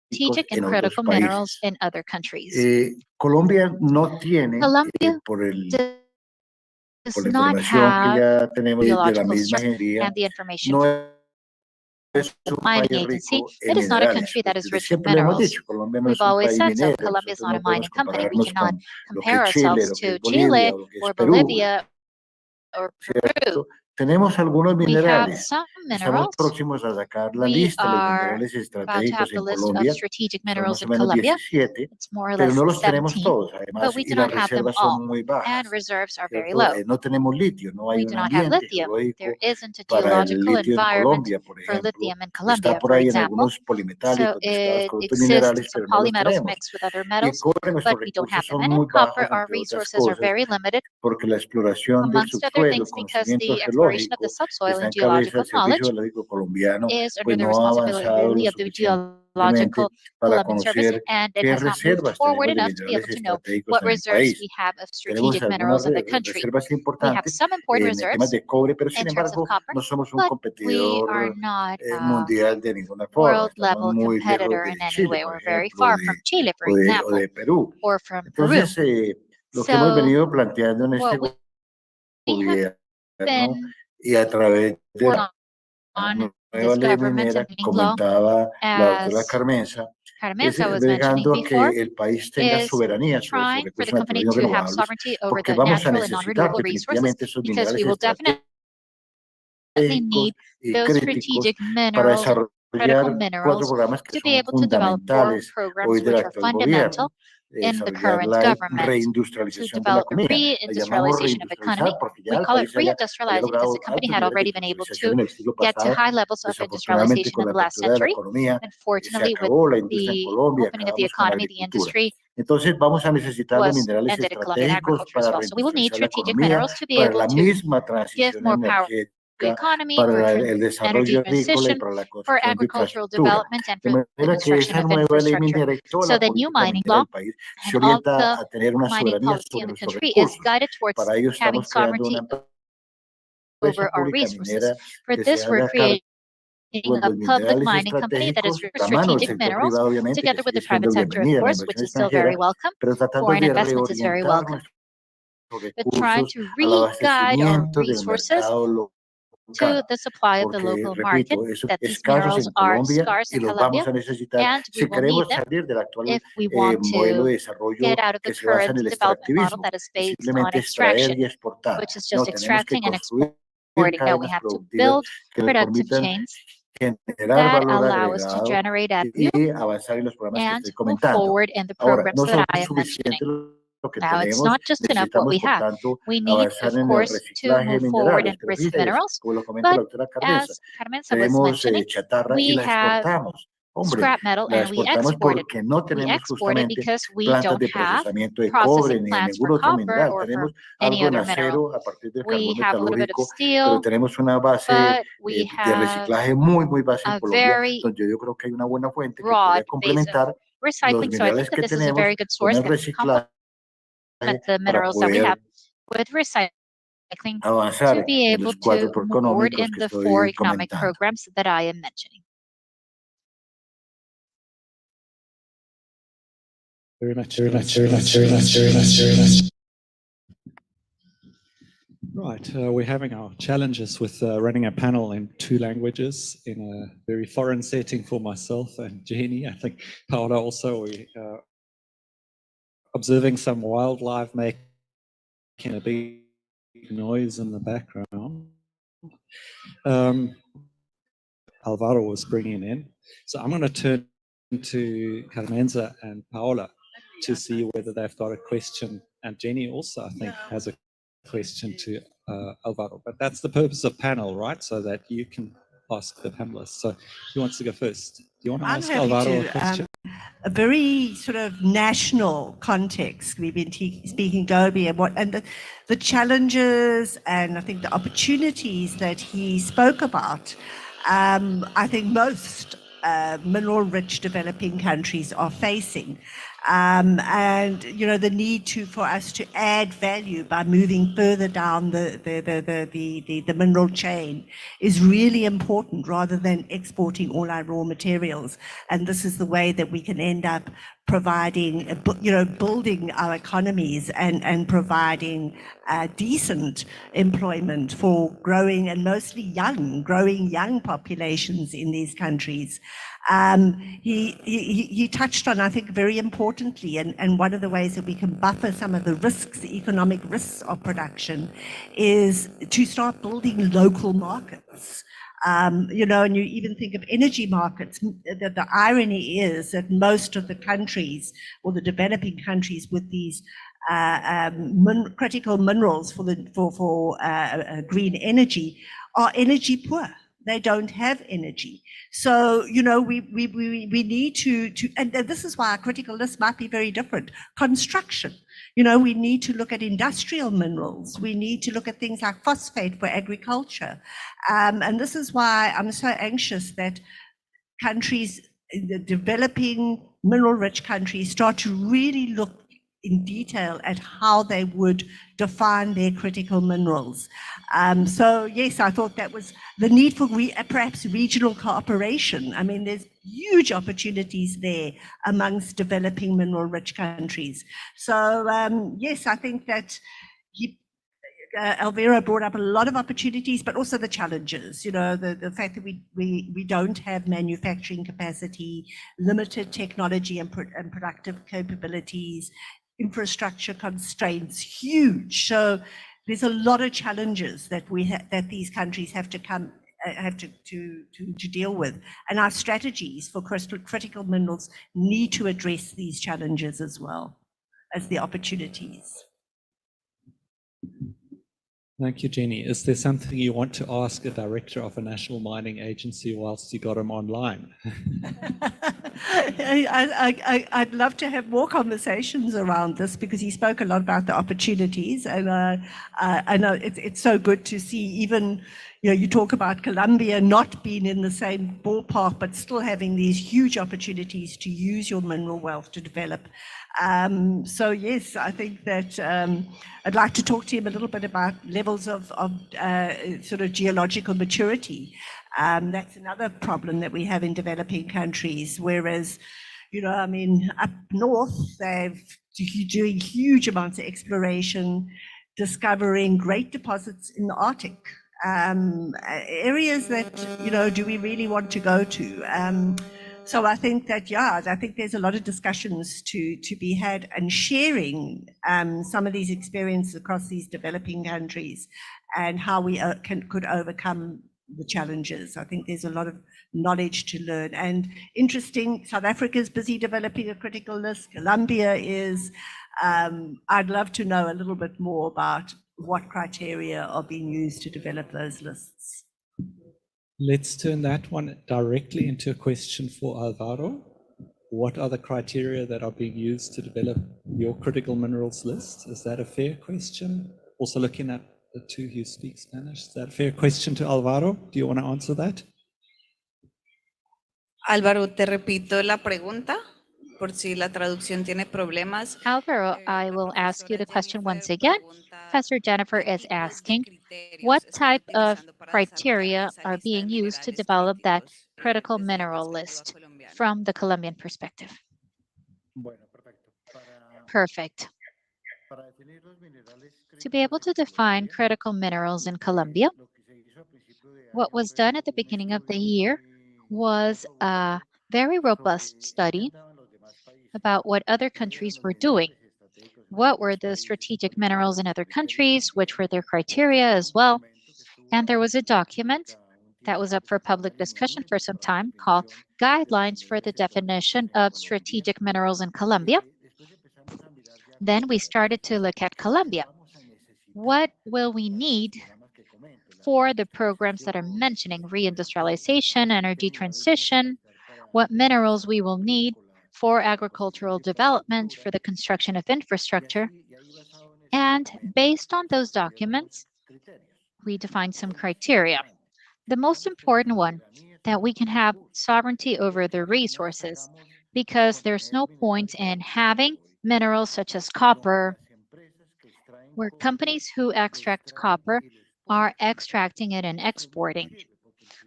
críticos and en otros critical minerals países. in other countries. Colombia no tiene, Colombia por does la not información que have ya tenemos de la geological misma strength ingeniería, and the information no from es the un mining país agency. rico en It is not a minerales. country that is Desde rich in siempre lo hemos minerals. dicho, Colombia no We've es un always país said so. minero. Colombia is Nosotros not a no podemos mining company. We compararnos cannot con lo que compare es Chile, ourselves lo que to es Bolivia, Chile o lo que es or Perú. Bolivia or Peru. ¿Cierto? Tenemos algunos We have minerales. some Estamos minerals. próximos a sacar la We lista de los are minerales about to have estratégicos the en list of Colombia. strategic Son minerals más o in menos Colombia. 17, It's more or pero less no los tenemos 17, todos, but además, we y do las not have them reservas all, son muy and bajas. reserves are very ¿Cierto? low. No tenemos litio, no hay We un do not have ambiente lithium. geológico There isn't a para el geological litio en environment Colombia, por for ejemplo. lithium in Está Colombia, por for ahí en example. algunos So polimetálicos mezclados it con otros exists minerales, some pero no los polymetals tenemos. mixed with other Y metals, cobre, nuestros but we don't recursos have them. son And in muy copper, bajos, our entre otras resources are cosas, very limited, porque la exploración del amongst other subsuelo, el things, because conocimiento the exploration of the geológico, que subsoil está and en cabeza geological del Servicio knowledge Geológico Colombiano, is pues under the no ha avanzado lo responsibility of the suficientemente Geological para Colombian Service, conocer and it qué has not moved reservas forward tenemos de enough to be able minerales to know estratégicos what en el reserves país. we have of Tenemos strategic algunas minerals in the country. reservas We have importantes some important en temas reserves de cobre, pero sin in terms of embargo copper, no somos un but we are competidor not a mundial de ninguna forma. world Estamos level muy lejos competitor de in any Chile, way. por We're very ejemplo, far from Chile, for o example, de Perú. or from Peru. Entonces, lo que hemos So venido planteando en este what we have gobierno been y a través de working la on nueva this ley government minera, and mining law, comentaba la doctora as Carmenza, es Carmenza was mentioning llegando a before, que el país tenga is soberanía sobre sus trying for the recursos company naturales no to have renovables, sovereignty over porque the vamos a natural and necesitar non-renewable resources, definitivamente esos because minerales we will definitely estratégicos need y those críticos strategic para minerals and critical desarrollar 4 minerals programas que to be son able to develop 4 fundamentales programs hoy del which are actual fundamental gobierno. in the Desarrollar current la government, to reindustrialización de la develop a economía. La llamamos reindustrialization of the economy. reindustrializar porque ya We el call it país había reindustrializing because the logrado company altos had niveles de already been able to industrialización en el siglo get to pasado. high levels of Desafortunadamente, industrialization con in la the last apertura de la century. economía, se Unfortunately, with acabó la industria en the Colombia, opening of the acabamos con la economy, the agricultura. industry Entonces, vamos a necesitar de was minerales ended in Colombia, and estratégicos agriculture as para well. So we will need reindustrializar la strategic economía, minerals to be para able la to misma give transición more power to the energética, economy, para for el energy desarrollo agrícola y transition, para la for construcción de agricultural infraestructura. development, and De for the manera que construction esa of nueva ley infrastructure. minera y toda So la the new política mining minera law del país se and all orienta the a tener una mining soberanía policy in sobre the nuestros country is recursos. guided towards Para ello having estamos creando sovereignty una over empresa our pública resources. minera For que se this, we're haga cargo creating de a los public minerales mining company that is estratégicos, for la mano del strategic sector minerals, privado, obviamente, que together with sigue the private siendo sector, of bienvenida la course, inversión which is still very extranjera, welcome. pero tratando Foreign de investment is very reorientar welcome. nuestros but trying recursos to al re-guide our abastecimiento del resources mercado local. to the supply of the Porque, local market, repito, that these escasos minerals en are Colombia scarce y in los Colombia, vamos a necesitar and we si will need queremos them salir del actual if we want modelo de to desarrollo get out of the que se basa en current el development model extractivismo, that is que based on simplemente extraction, extraer y exportar. which is No, just tenemos que extracting and construir exporting. No, we cadenas have to productivas build que les productive permitan chains generar that valor allow us to agregado generate revenue y avanzar en los programas que and estoy move comentando. forward in the Ahora, programs no that son I am mentioning. suficientes lo que Now, it's tenemos, not just enough what we necesitamos, por have. tanto, We need, avanzar of en el course, to reciclaje de move forward minerales. and Pero risk fíjese, minerals, como lo comenta but la doctora Carmenza, as Carmenza was tenemos mentioning, chatarra y we la have exportamos. Hombre, scrap metal la and we exportamos export it. porque no We tenemos export it justamente because we plantas don't de have procesamiento de cobre processing ni de plants ningún for otro copper mineral. or for Tenemos any algo en other mineral. acero a partir del We carbón have a little bit of metalúrgico, pero steel, tenemos una base but we de have reciclaje muy base en a Colombia, very donde yo creo que hay una buena fuente que broad podría base of complementar los recycling. So I minerales think that que this is a tenemos very good con source el that can reciclaje complement the para minerals that we have poder with recycling to avanzar be en able los to cuatro move forward económicos in que the 4 estoy economic comentando. programs that I am mentioning. Very much. Right, we're having our challenges with running a panel in 2 languages in a very foreign setting for myself and Jenny. I think Paola also, we observing some wildlife making a big noise in the background. Álvaro was bringing in. So I'm going to turn to Carmenza and Paola to see whether they've got a question. And Jenny also, I think, has a question to Álvaro. But that's the purpose of panel, right? So that you can ask the panelists. So who wants to go first? Do you want to I'm ask happy Álvaro to, a question? a very sort of national context. We've been speaking globally and the challenges and I think the opportunities that he spoke about. I think most mineral-rich developing countries are facing. And you know the need for us to add value by moving further down the mineral chain is really important rather than exporting all our raw materials. And this is the way that we can end up providing, building our economies and providing decent employment for growing and mostly growing young populations in these countries. He touched on, I think, very importantly, and one of the ways that we can buffer some of the risks, the economic risks of production, is to start building local markets. And you even think of energy markets, that the irony is that most of the countries, or the developing countries with these critical minerals for green energy, are energy poor. They don't have energy. So, we need to, and this is why our critical list might be very different. Construction, we need to look at industrial minerals. We need to look at things like phosphate for agriculture. And this is why I'm so anxious that countries, the developing mineral-rich countries, start to really look in detail at how they would define their critical minerals. So yes, I thought that was the need for perhaps regional cooperation. I mean, there's huge opportunities there amongst developing mineral-rich countries. So yes, I think that Álvaro brought up a lot of opportunities, but also the challenges, the fact that we don't have manufacturing capacity, limited technology and productive capabilities, infrastructure constraints, huge. So there's a lot of challenges that that these countries have to deal with, and our strategies for critical minerals need to address these challenges as well as the opportunities. Thank you, Jenny. Is there something you want to ask a director of a national mining agency whilst you got him online? I'd love to have more conversations around this because he spoke a lot about the opportunities, and I know it's so good to see even, you talk about Colombia not being in the same ballpark, but still having these huge opportunities to use your mineral wealth to develop. So yes, I think that I'd like to talk to him a little bit about levels of sort of geological maturity. That's another problem that we have in developing countries, whereas, I mean, up north, they're doing huge amounts of exploration. discovering great deposits in the Arctic, areas that, do we really want to go to? So I think that, I think there's a lot of discussions to be had and sharing some of these experiences across these developing countries and how we could overcome the challenges. I think there's a lot of knowledge to learn. And interesting, South Africa is busy developing a critical list. Colombia is. I'd love to know a little bit more about what criteria are being used to develop those lists. Let's turn that one directly into a question for Álvaro. What are the criteria that are being used to develop your critical minerals list? Is that a fair question? Also looking at the two who speak Spanish, is that a fair question to Álvaro? Do you want to answer that? Álvaro, te repito la pregunta por si la traducción tiene problemas. Álvaro, I will ask you the question once again. Professor Jennifer is asking, what type of criteria are being used to develop that critical mineral list from the Colombian perspective? Perfect. To be able to define critical minerals in Colombia, what was done at the beginning of the year was a very robust study about what other countries were doing. What were the strategic minerals in other countries, which were their criteria as well. And there was a document that was up for public discussion for some time called Guidelines for the Definition of Strategic Minerals in Colombia. Then we started to look at Colombia. What will we need for the programs that are mentioning reindustrialization, energy transition, what minerals we will need for agricultural development, for the construction of infrastructure. And based on those documents, we defined some criteria. The most important one, that we can have sovereignty over the resources, because there's no point in having minerals such as copper, where companies who extract copper are extracting it and exporting.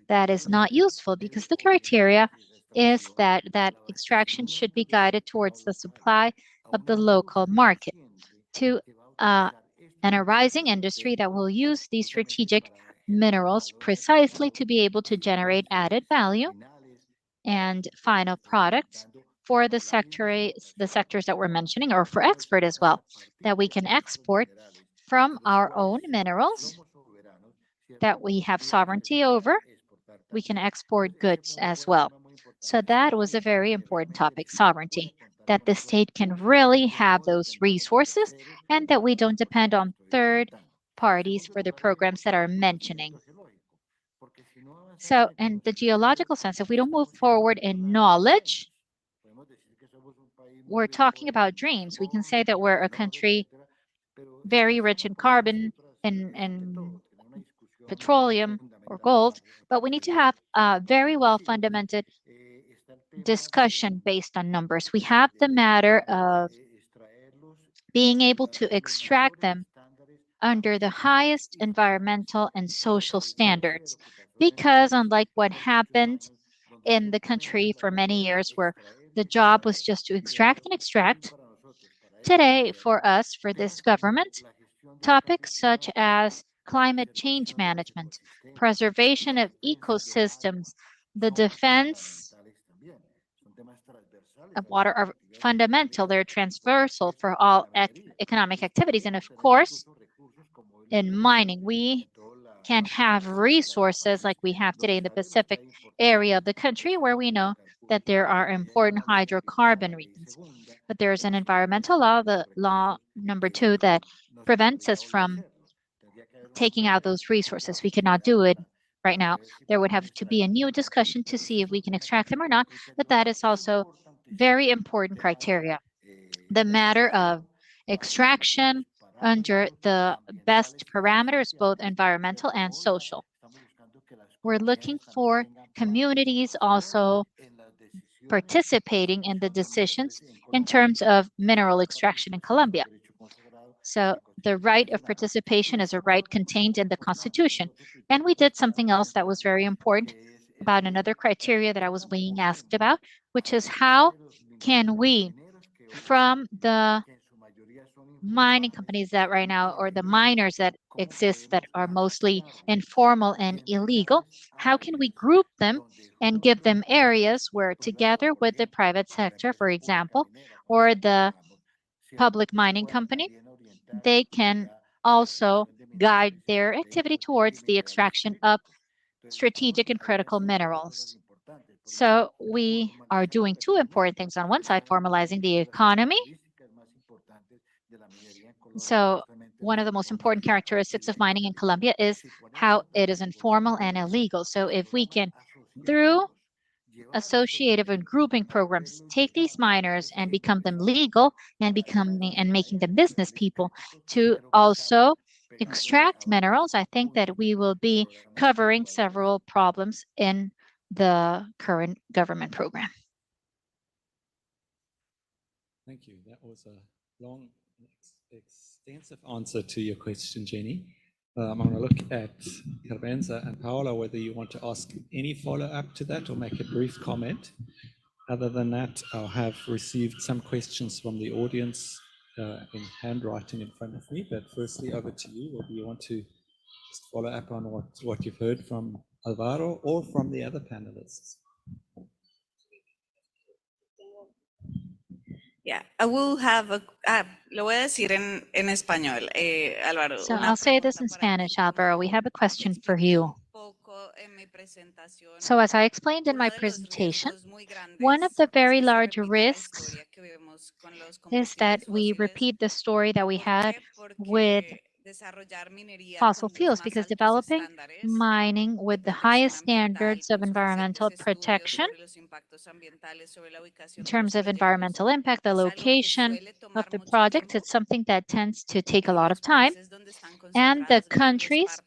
That is not useful because the criteria is that extraction should be guided towards the supply of the local market to an arising industry that will use these strategic minerals precisely to be able to generate added value and final products for the sectors that we're mentioning, or for export as well, that we can export from our own minerals that we have sovereignty over. We can export goods as well. So that was a very important topic, sovereignty, that the state can really have those resources and that we don't depend on third parties for the programs that are mentioning. So in the geological sense, if we don't move forward in knowledge, we're talking about dreams. We can say that we're a country very rich in carbon and petroleum or gold, but we need to have a very well fundamented discussion based on numbers. We have the matter of being able to extract them under the highest environmental and social standards, because unlike what happened in the country for many years where the job was just to extract and extract, today for us, for this government, topics such as climate change management, preservation of ecosystems, the defense of water are fundamental. They're transversal for all economic activities. And of course, in mining, we can have resources like we have today in the Pacific area of the country, where we know that there are important hydrocarbon regions. But there's an environmental law, the law number 2, that prevents us from taking out those resources. We cannot do it right now. There would have to be a new discussion to see if we can extract them or not, but that is also very important criteria. The matter of extraction under the best parameters, both environmental and social. We're looking for communities also participating in the decisions in terms of mineral extraction in Colombia. So the right of participation is a right contained in the Constitution. And we did something else that was very important about another criteria that I was being asked about, which is how can we, from the mining companies that right now, or the miners that exist that are mostly informal and illegal, how can we group them and give them areas where together with the private sector, for example, or the public mining company, they can also guide their activity towards the extraction of strategic and critical minerals. So we are doing two important things. On one side, formalizing the economy. So one of the most important characteristics of mining in Colombia is how it is informal and illegal. So if we can, through associative and grouping programs, take these miners and become them legal and making them business people to also extract minerals, I think that we will be covering several problems in the current government program. Thank you. That was a long, extensive answer to your question, Jenny. I'm going to look at Carmenza and Paola, whether you want to ask any follow-up to that or make a brief comment. Other than that, I have received some questions from the audience in handwriting in front of me, but firstly, over to you, whether you want to just follow up on what you've heard from Álvaro or from the other panelists. Yeah, I will have a, lo voy a decir en español, Álvaro. So I'll say this in Spanish, Álvaro. We have a question for you. So as I explained in my presentation, one of the very large risks is that we repeat the story that we had with fossil fuels, because developing mining with the highest standards of environmental protection in terms of environmental impact, the location of the project, it's something that tends to take a lot of time. And the countries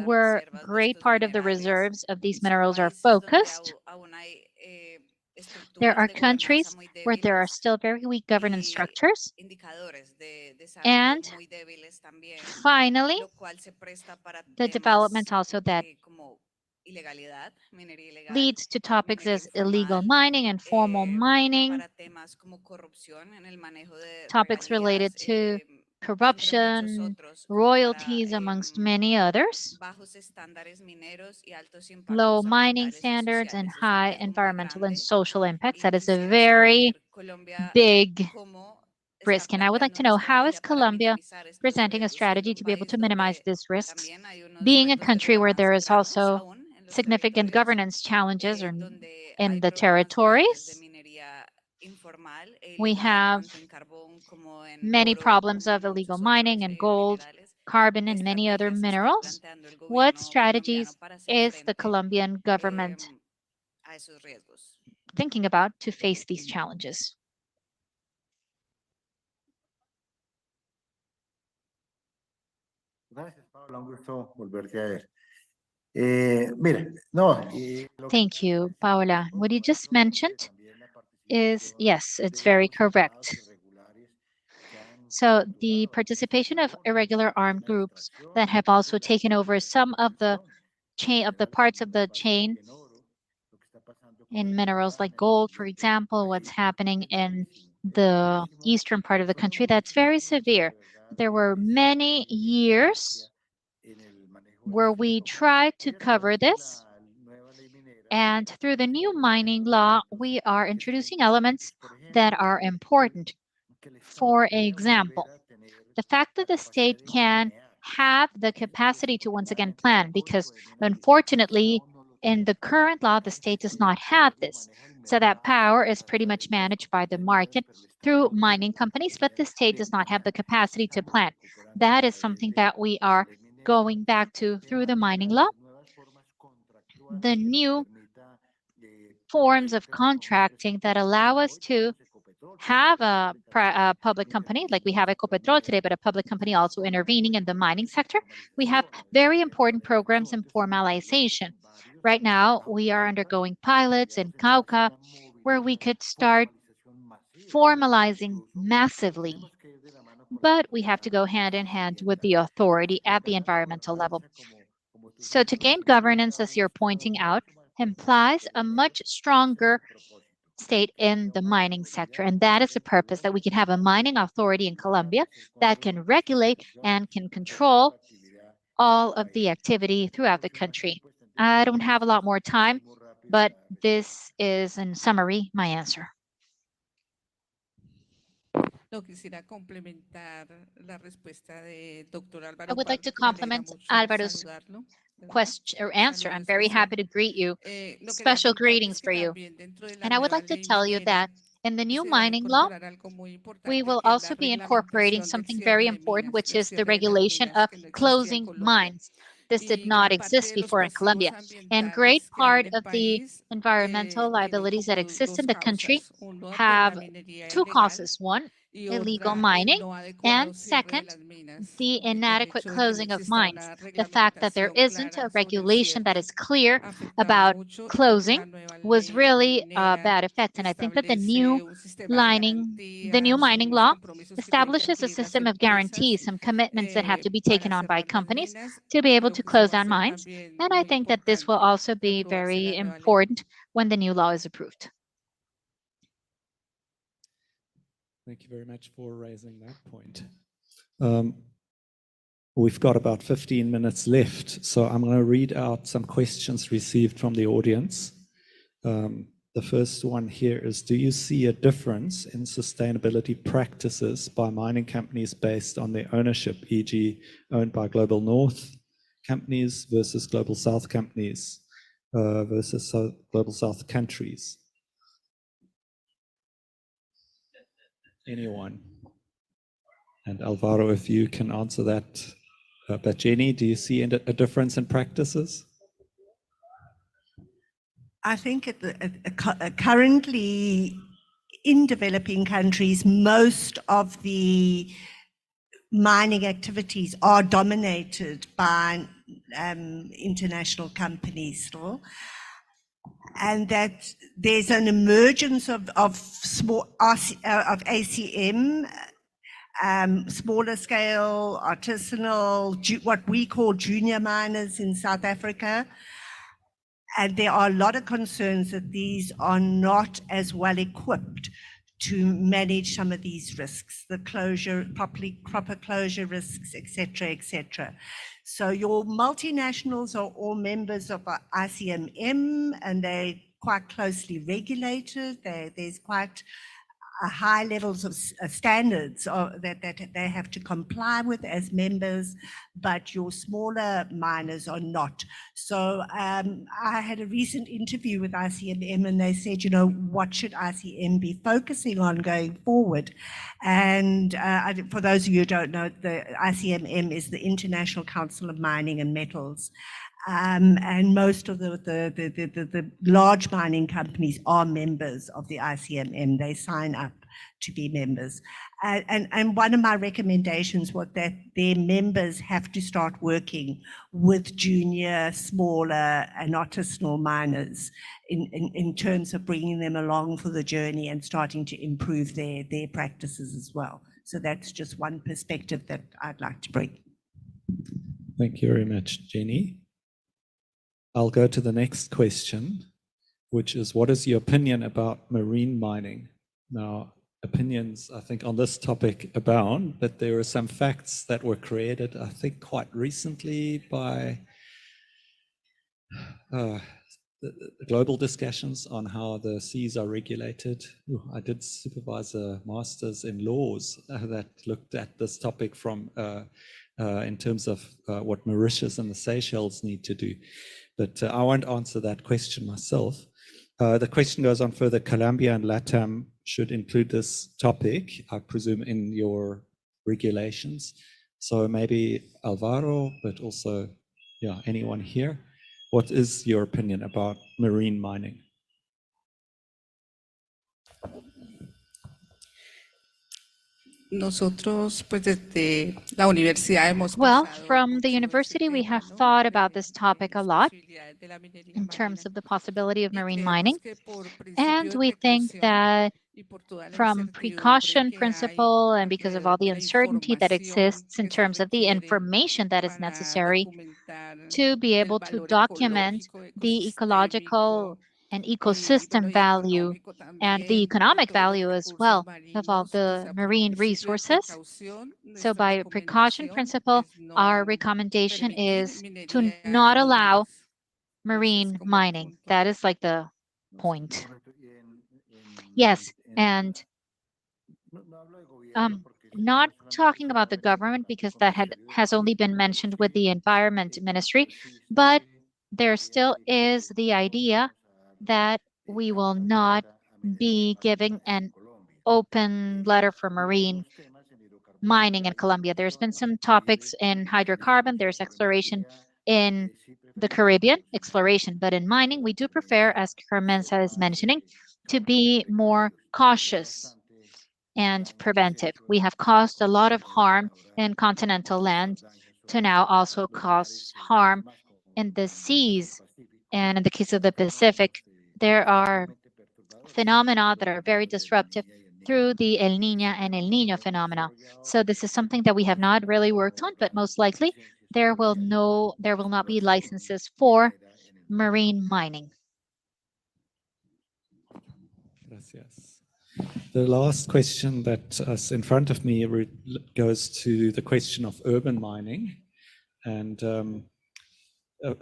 where great part of the reserves of these minerals are focused, there are countries where there are still very weak governance structures. And finally, the development also that leads to topics as illegal mining and formal mining, topics related to corruption, royalties, amongst many others, low mining standards, and high environmental and social impacts. That is a very big risk. And I would like to know, how is Colombia presenting a strategy to be able to minimize these risks, being a country where there is also significant governance challenges in the territories? We have many problems of illegal mining and gold, carbon, and many other minerals. What strategies is the Colombian government thinking about to face these challenges? Thank you, Paola. What you just mentioned is, yes, it's very correct. So the participation of irregular armed groups that have also taken over some of the chain of the parts of the chain in minerals like gold, for example, what's happening in the eastern part of the country, that's very severe. There were many years where we tried to cover this. And through the new mining law, we are introducing elements that are important. For example, the fact that the state can have the capacity to once again plan, because unfortunately, in the current law, the state does not have this. So that power is pretty much managed by the market through mining companies, but the state does not have the capacity to plan. That is something that we are going back to through the mining law. The new forms of contracting that allow us to have a public company, like we have Ecopetrol today, but a public company also intervening in the mining sector. We have very important programs in formalization. Right now, we are undergoing pilots in Cauca, where we could start formalizing massively. But we have to go hand in hand with the authority at the environmental level. So to gain governance, as you're pointing out, implies a much stronger state in the mining sector. And that is the purpose, that we can have a mining authority in Colombia that can regulate and can control all of the activity throughout the country. I don't have a lot more time, but this is, in summary, my answer. No, quisiera complementar la respuesta de doctor I Álvaro would like Pardo, to que me alegra compliment mucho Alvaro's saludarlo, ¿verdad? question or answer. I'm Saludo very especial. happy to greet you. Lo quería Special contarles greetings que for you. también dentro de la And I would nueva like to ley tell you minera that in the new se va a mining law, incorporar algo muy importante, we will que es la also be incorporating reglamentación del something cierre very de important, minas, which del is the cierre de las regulation minas of que no existía en closing Colombia. mines. This did Y not gran parte exist de los before in pasivos Colombia. And great ambientales que hay part en el of the país environmental tienen liabilities that como exist in dos the country causas. Uno, pues la have minería two ilegal causes. One, y illegal otra, mining, no adecuado and cierre de second, las minas, the que el inadequate hecho de que no closing of exista mines. una The fact that there reglamentación isn't clara a sobre el regulation that cierre is clear afectaba about mucho, y creo que closing la nueva was ley really a minera bad effect. And I think that the establece un sistema de new garantías, mining unos law compromisos que tienen que establishes a cumplir las system of guarantees, empresas some commitments that have to be para taken on by cerrar las companies minas, to be able creo to que eso close va a down ser mines. también And I muy think that this will importante also de be aprobarse very la nueva ley. important when the new law is approved. Thank you very much for raising that point. We've got about 15 minutes left, so I'm going to read out some questions received from the audience. The first one here is, do you see a difference in sustainability practices by mining companies based on their ownership, e.g. owned by Global North companies versus Global South companies versus Global South countries? Anyone? And Álvaro, if you can answer that. But Jenny, do you see a difference in practices? I think currently in developing countries, most of the mining activities are dominated by international companies still. And that there's an emergence of small of ACM, smaller scale, artisanal, what we call junior miners in South Africa. And there are a lot of concerns that these are not as well equipped to manage some of these risks, the closure, proper closure risks, et cetera. So your multinationals are all members of ICMM, and they're quite closely regulated. There's quite high levels of standards that they have to comply with as members, but your smaller miners are not. So I had a recent interview with ICMM, and they said, you know, what should ICM be focusing on going forward? And for those of you who don't know, the ICMM is the International Council of Mining and Metals. And most of the large mining companies are members of the ICMM. They sign up to be members. And one of my recommendations was that their members have to start working with junior, smaller, and artisanal miners in terms of bringing them along for the journey and starting to improve their practices as well. So that's just one perspective that I'd like to bring. Thank you very much, Jenny. I'll go to the next question, which is, what is your opinion about marine mining? Now, opinions, I think, on this topic abound, but there are some facts that were created, I think, quite recently by the global discussions on how the seas are regulated. I did supervise a master's in laws that looked at this topic from in terms of what Mauritius and the Seychelles need to do. But I won't answer that question myself. The question goes on further. Colombia and LATAM should include this topic, I presume, in your regulations. So maybe Álvaro, but also, yeah, anyone here. What is your opinion about marine mining? Nosotros, pues desde la universidad hemos Well, pensado from the mucho ese university, we tema, have ¿no? thought about this topic a Las lot posibilidades de la minería in terms marina. of the possibility of Y marine creemos mining. que por principio And de we think precaución that y por toda la from incertidumbre precaution que hay principle and because of all alrededor the de la uncertainty that información exists in que se terms of the requiere information that is para necessary documentar to be el able to valor document ecológico, the ecological ecosistémico and ecosystem value and the economic value as well of all the marine resources. So by precaution principle, our recommendation is to not allow marine mining. That is like the point. Yes, and not talking about the government because that has only been mentioned with the Environment Ministry, but there still is the idea that we will not be giving an open letter for marine mining in Colombia. There's been some topics in hydrocarbon, there's exploration in the Caribbean, exploration, but in mining, we do prefer, as Carmenza is mentioning, to be more cautious and preventive. We have caused a lot of harm in continental land to now also cause harm in the seas. And in the case of the Pacific, there are phenomena that are very disruptive through the El Niña and El Niño phenomena. So this is something that we have not really worked on, but most likely there will not be licenses for marine mining. Gracias. The last question that is in front of me goes to the question of urban mining. And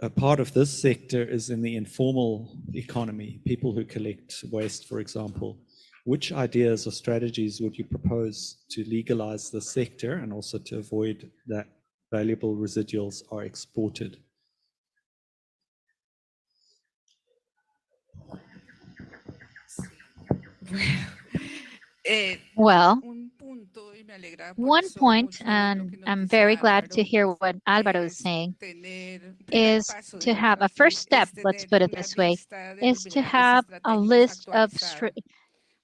a part of this sector is in the informal economy, people who collect waste, for example. Which ideas or strategies would you propose to legalize the sector and also to avoid that valuable residuals are exported? Well, one point, and I'm very glad to hear what Álvaro is saying, is to have a first step, let's put it this way, is to have a list of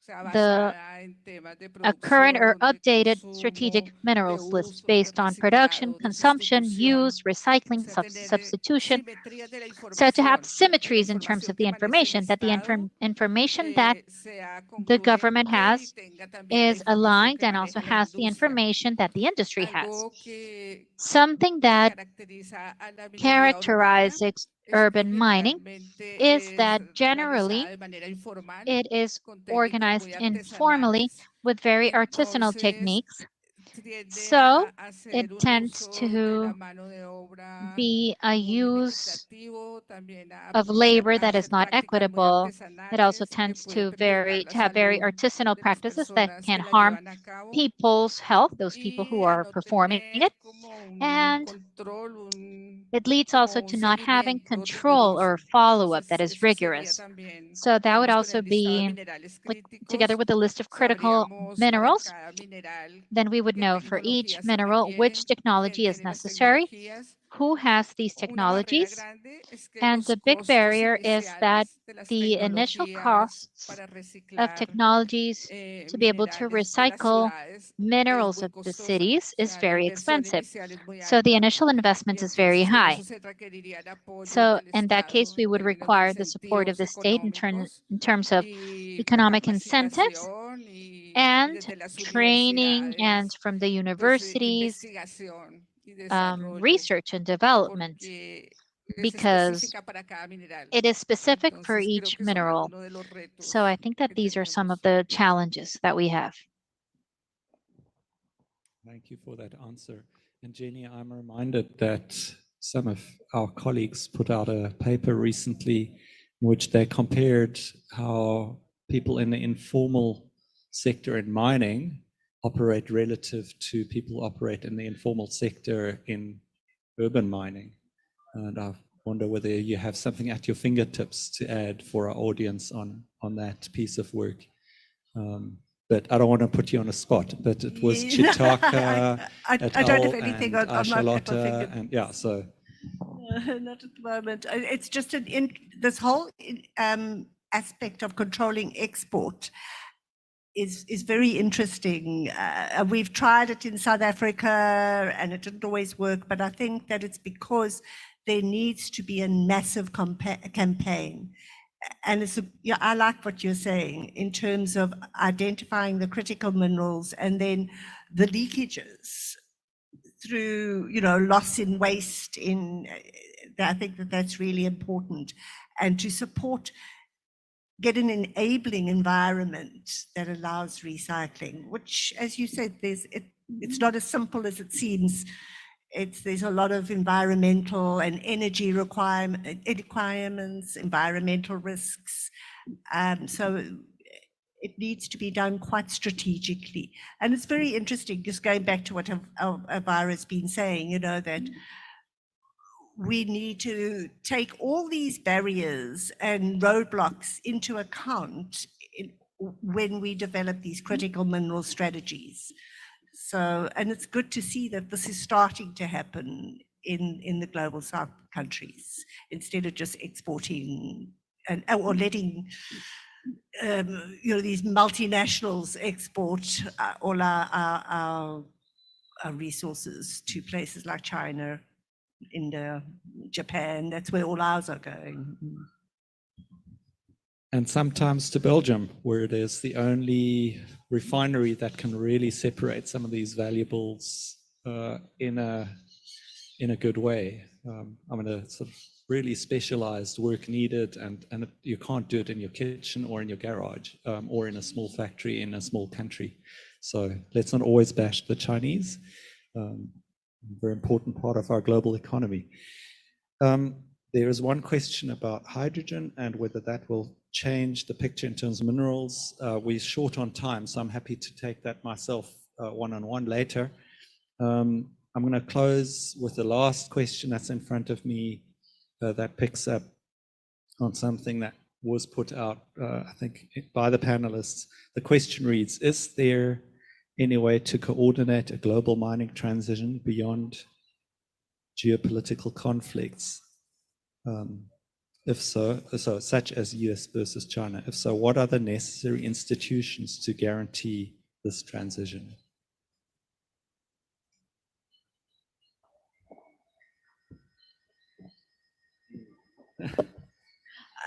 a current or updated strategic minerals list based on production, consumption, use, recycling, substitution. So to have symmetries in terms of the information, that the information that the government has is aligned and also has the information that the industry has. Something that characterizes urban mining is that generally it is organized informally with very artisanal techniques. So it tends to be a use of labor that is not equitable. It also tends to have very artisanal practices that can harm people's health, those people who are performing it. And it leads also to not having control or follow-up that is rigorous. So that would also be together with a list of critical minerals. Then we would know for each mineral which technology is necessary, who has these technologies. And the big barrier is that the initial costs of technologies to be able to recycle minerals of the cities is very expensive. So the initial investment is very high. So in that case, we would require the support of the state in terms of economic incentives and training, and from the universities, research and development, because it is specific for each mineral. So I think that these are some of the challenges that we have. Thank you for that answer. And Jenny, I'm reminded that some of our colleagues put out a paper recently in which they compared how people in the informal sector in mining operate relative to people who operate in the informal sector in urban mining. And I wonder whether you have something at your fingertips to add for our audience on that piece of work. But I don't want to put you on a spot, but it was Chitaka, I don't have anything on my Charlotta, and yeah, so. Not at the moment. It's just this whole aspect of controlling export is very interesting. We've tried it in South Africa and it didn't always work, but I think that it's because there needs to be a massive campaign. And I like what you're saying in terms of identifying the critical minerals and then the leakages through, loss in waste. I think that that's really important, and to support get an enabling environment that allows recycling, which, as you said, it's not as simple as it seems. There's a lot of environmental and energy requirements, environmental risks. So it needs to be done quite strategically. And it's very interesting, just going back to what Álvaro has been saying, you know, that we need to take all these barriers and roadblocks into account when we develop these critical mineral strategies. So, and it's good to see that this is starting to happen in the global South countries, instead of just exporting or letting you know, these multinationals export all our resources to places like China, India, Japan. That's where all ours are going. And sometimes to Belgium, where it is the only refinery that can really separate some of these valuables in a good way. I mean, a sort of really specialized work needed, and you can't do it in your kitchen or in your garage or in a small factory in a small country. So let's not always bash the Chinese. Very important part of our global economy. There is one question about hydrogen and whether that will change the picture in terms of minerals. We're short on time, so I'm happy to take that myself one-on-one later. I'm going to close with the last question that's in front of me that picks up on something that was put out, I think, by the panelists. The question reads, is there any way to coordinate a global mining transition beyond geopolitical conflicts? If so, such as US versus China. If so, what are the necessary institutions to guarantee this transition?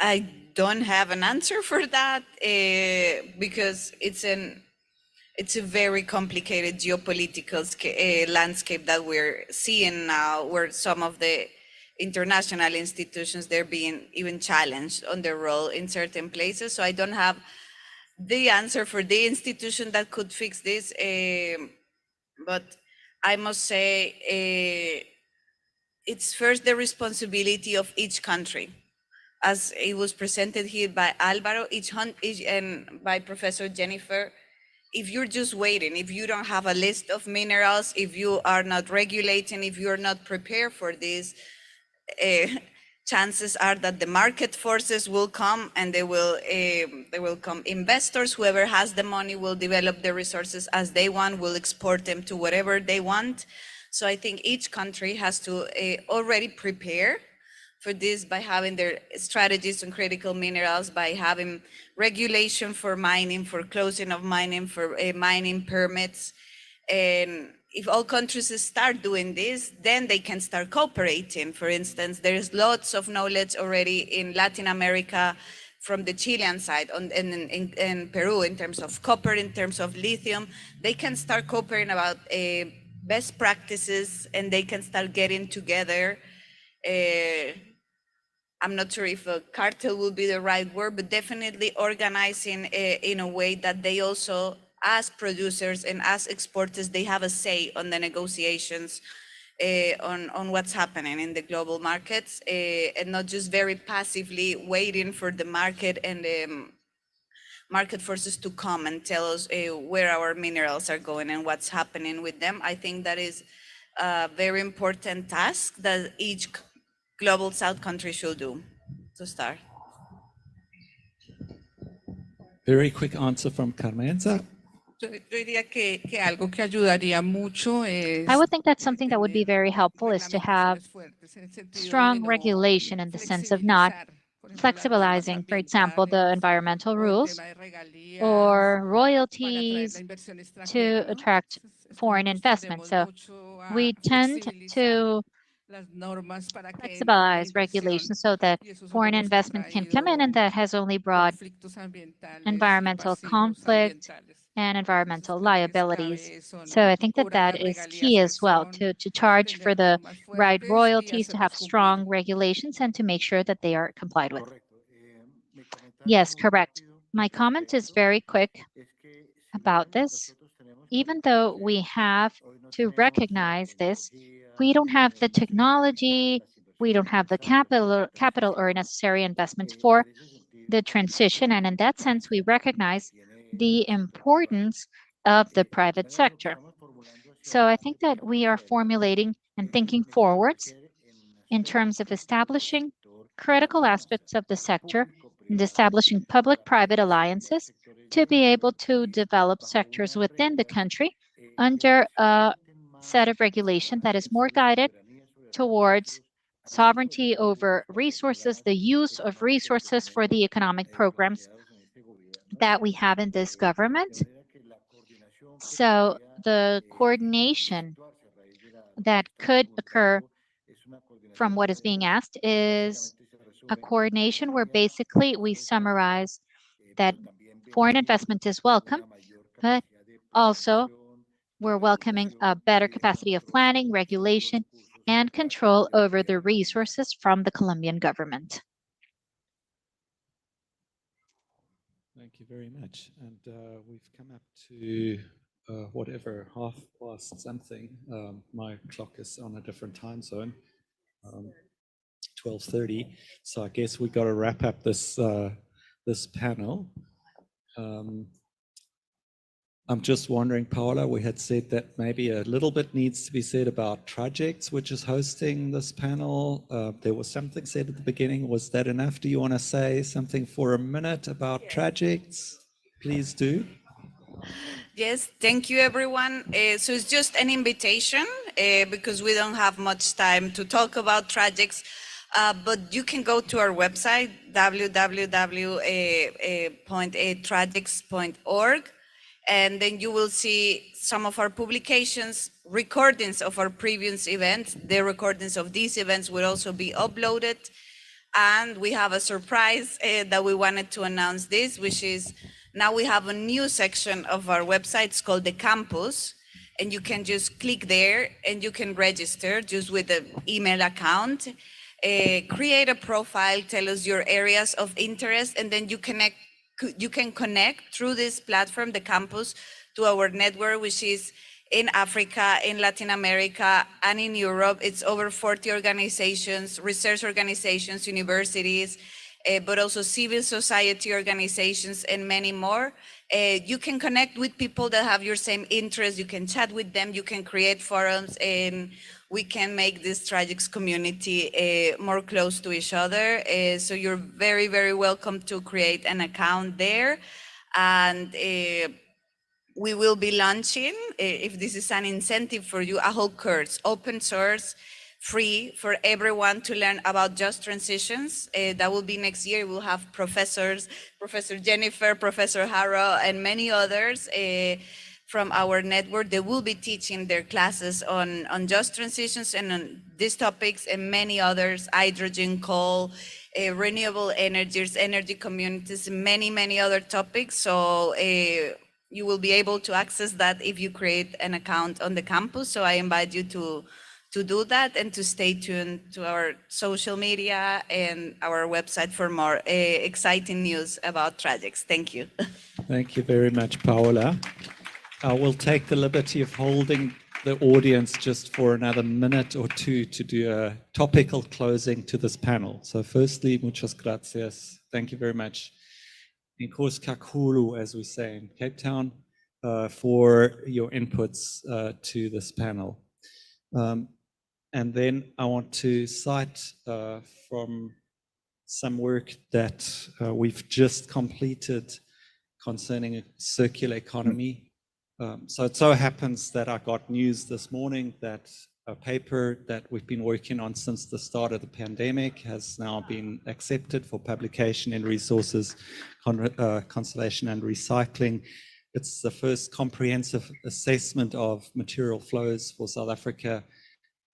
I don't have an answer for that because it's a very complicated geopolitical landscape that we're seeing now, where some of the international institutions, they're being even challenged on their role in certain places. So I don't have the answer for the institution that could fix this, but I must say it's first the responsibility of each country. As it was presented here by Álvaro, and by Professor Jennifer, if you're just waiting, if you don't have a list of minerals, if you are not regulating, if you're not prepared for this, chances are that the market forces will come, and they will come investors. Whoever has the money will develop the resources as they want, will export them to whatever they want. So I think each country has to already prepare for this by having their strategies on critical minerals, by having regulation for mining, for closing of mining, for mining permits. And if all countries start doing this, then they can start cooperating. For instance, there's lots of knowledge already in Latin America from the Chilean side, in Peru, in terms of copper, in terms of lithium. They can start cooperating about best practices, and they can start getting together. I'm not sure if a cartel will be the right word, but definitely organizing in a way that they also, as producers and as exporters, they have a say on the negotiations on what's happening in the global markets, and not just very passively waiting for the market and market forces to come and tell us where our minerals are going and what's happening with them. I think that is a very important task that each global South country should do to start. Very quick answer from Carmenza. Yo diría que algo que ayudaría mucho es I would think that something that would be very helpful is to have strong regulation in the sense of not flexibilizing, for example, the environmental rules or royalties to attract foreign investment. So we tend to flexibilize regulations so that foreign investment can come in, and that has only brought environmental conflict and environmental liabilities. So I think that that is key as well, to charge for the right royalties, to have strong regulations, and to make sure that they are complied with. Yes, correct. My comment is very quick about this. Even though we have to recognize this, we don't have the technology, we don't have the capital or necessary investment for the transition. And in that sense, we recognize the importance of the private sector. So I think that we are formulating and thinking forwards in terms of establishing critical aspects of the sector and establishing public-private alliances to be able to develop sectors within the country under a set of regulation that is more guided towards sovereignty over resources, the use of resources for the economic programs that we have in this government. So the coordination that could occur from what is being asked is a coordination where basically we summarize that foreign investment is welcome, but also we're welcoming a better capacity of planning, regulation, and control over the resources from the Colombian government. Thank you very much. And we've come up to whatever, something. My clock is on a different time zone, 12:30. So I guess we got to wrap up this this panel. I'm just wondering, Paola, we had said that maybe a little bit needs to be said about TRAJECTS, which is hosting this panel. There was something said at the beginning. Was that enough? Do you want to say something for a minute about TRAJECTS? Please do. Yes, thank you, everyone. So it's just an invitation because we don't have much time to talk about TRAJECTS, but you can go to our website, www.trajects.org. And then you will see some of our publications, recordings of our previous events. The recordings of these events will also be uploaded. And we have a surprise that we wanted to announce this, which is now we have a new section of our website. It's called the campus. And you can just click there and you can register just with an email account, create a profile, tell us your areas of interest, and then you can connect through this platform, the campus, to our network, which is in Africa, in Latin America, and in Europe. It's over 40 organizations, research organizations, universities, but also civil society organizations, and many more. You can connect with people that have your same interests. You can chat with them. You can create forums, and we can make this TRAJECTS community more close to each other. So you're very, very welcome to create an account there. And we will be launching, if this is an incentive for you, a whole course, open source, free for everyone to learn about just transitions. That will be next year. We'll have professors, Professor Jennifer, Professor Harro, and many others from our network. They will be teaching their classes on just transitions and on these topics and many others, hydrogen, coal, renewable energies, energy communities, many, many other topics. So you will be able to access that if you create an account on the campus. So I invite you to do that and to stay tuned to our social media and our website for more exciting news about TRAJECTS. Thank you. Thank you very much, Paola. I will take the liberty of holding the audience just for another minute or two to do a topical closing to this panel. So firstly, muchas gracias. Thank you very much. Inkos kakulu, as we say in Cape Town, for your inputs to this panel. And then I want to cite from some work that we've just completed concerning a circular economy. So it so happens that I got news this morning that a paper that we've been working on since the start of the pandemic has now been accepted for publication in Resources, Conservation and Recycling. It's the first comprehensive assessment of material flows for South Africa,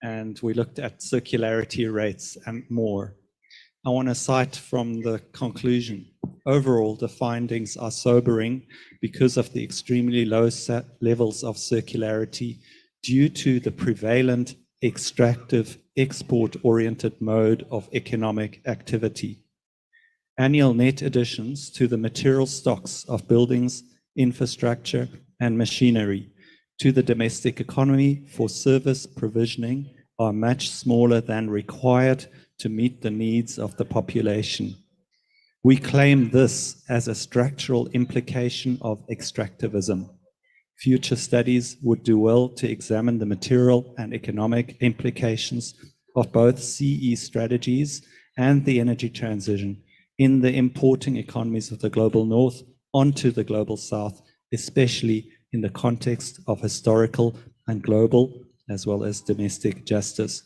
and we looked at circularity rates and more. I want to cite from the conclusion. Overall, the findings are sobering because of the extremely low levels of circularity due to the prevalent extractive, export-oriented mode of economic activity. Annual net additions to the material stocks of buildings, infrastructure, and machinery to the domestic economy for service provisioning are much smaller than required to meet the needs of the population. We claim this as a structural implication of extractivism. Future studies would do well to examine the material and economic implications of both CE strategies and the energy transition in the importing economies of the global north onto the global south, especially in the context of historical and global as well as domestic justice.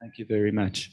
Thank you very much.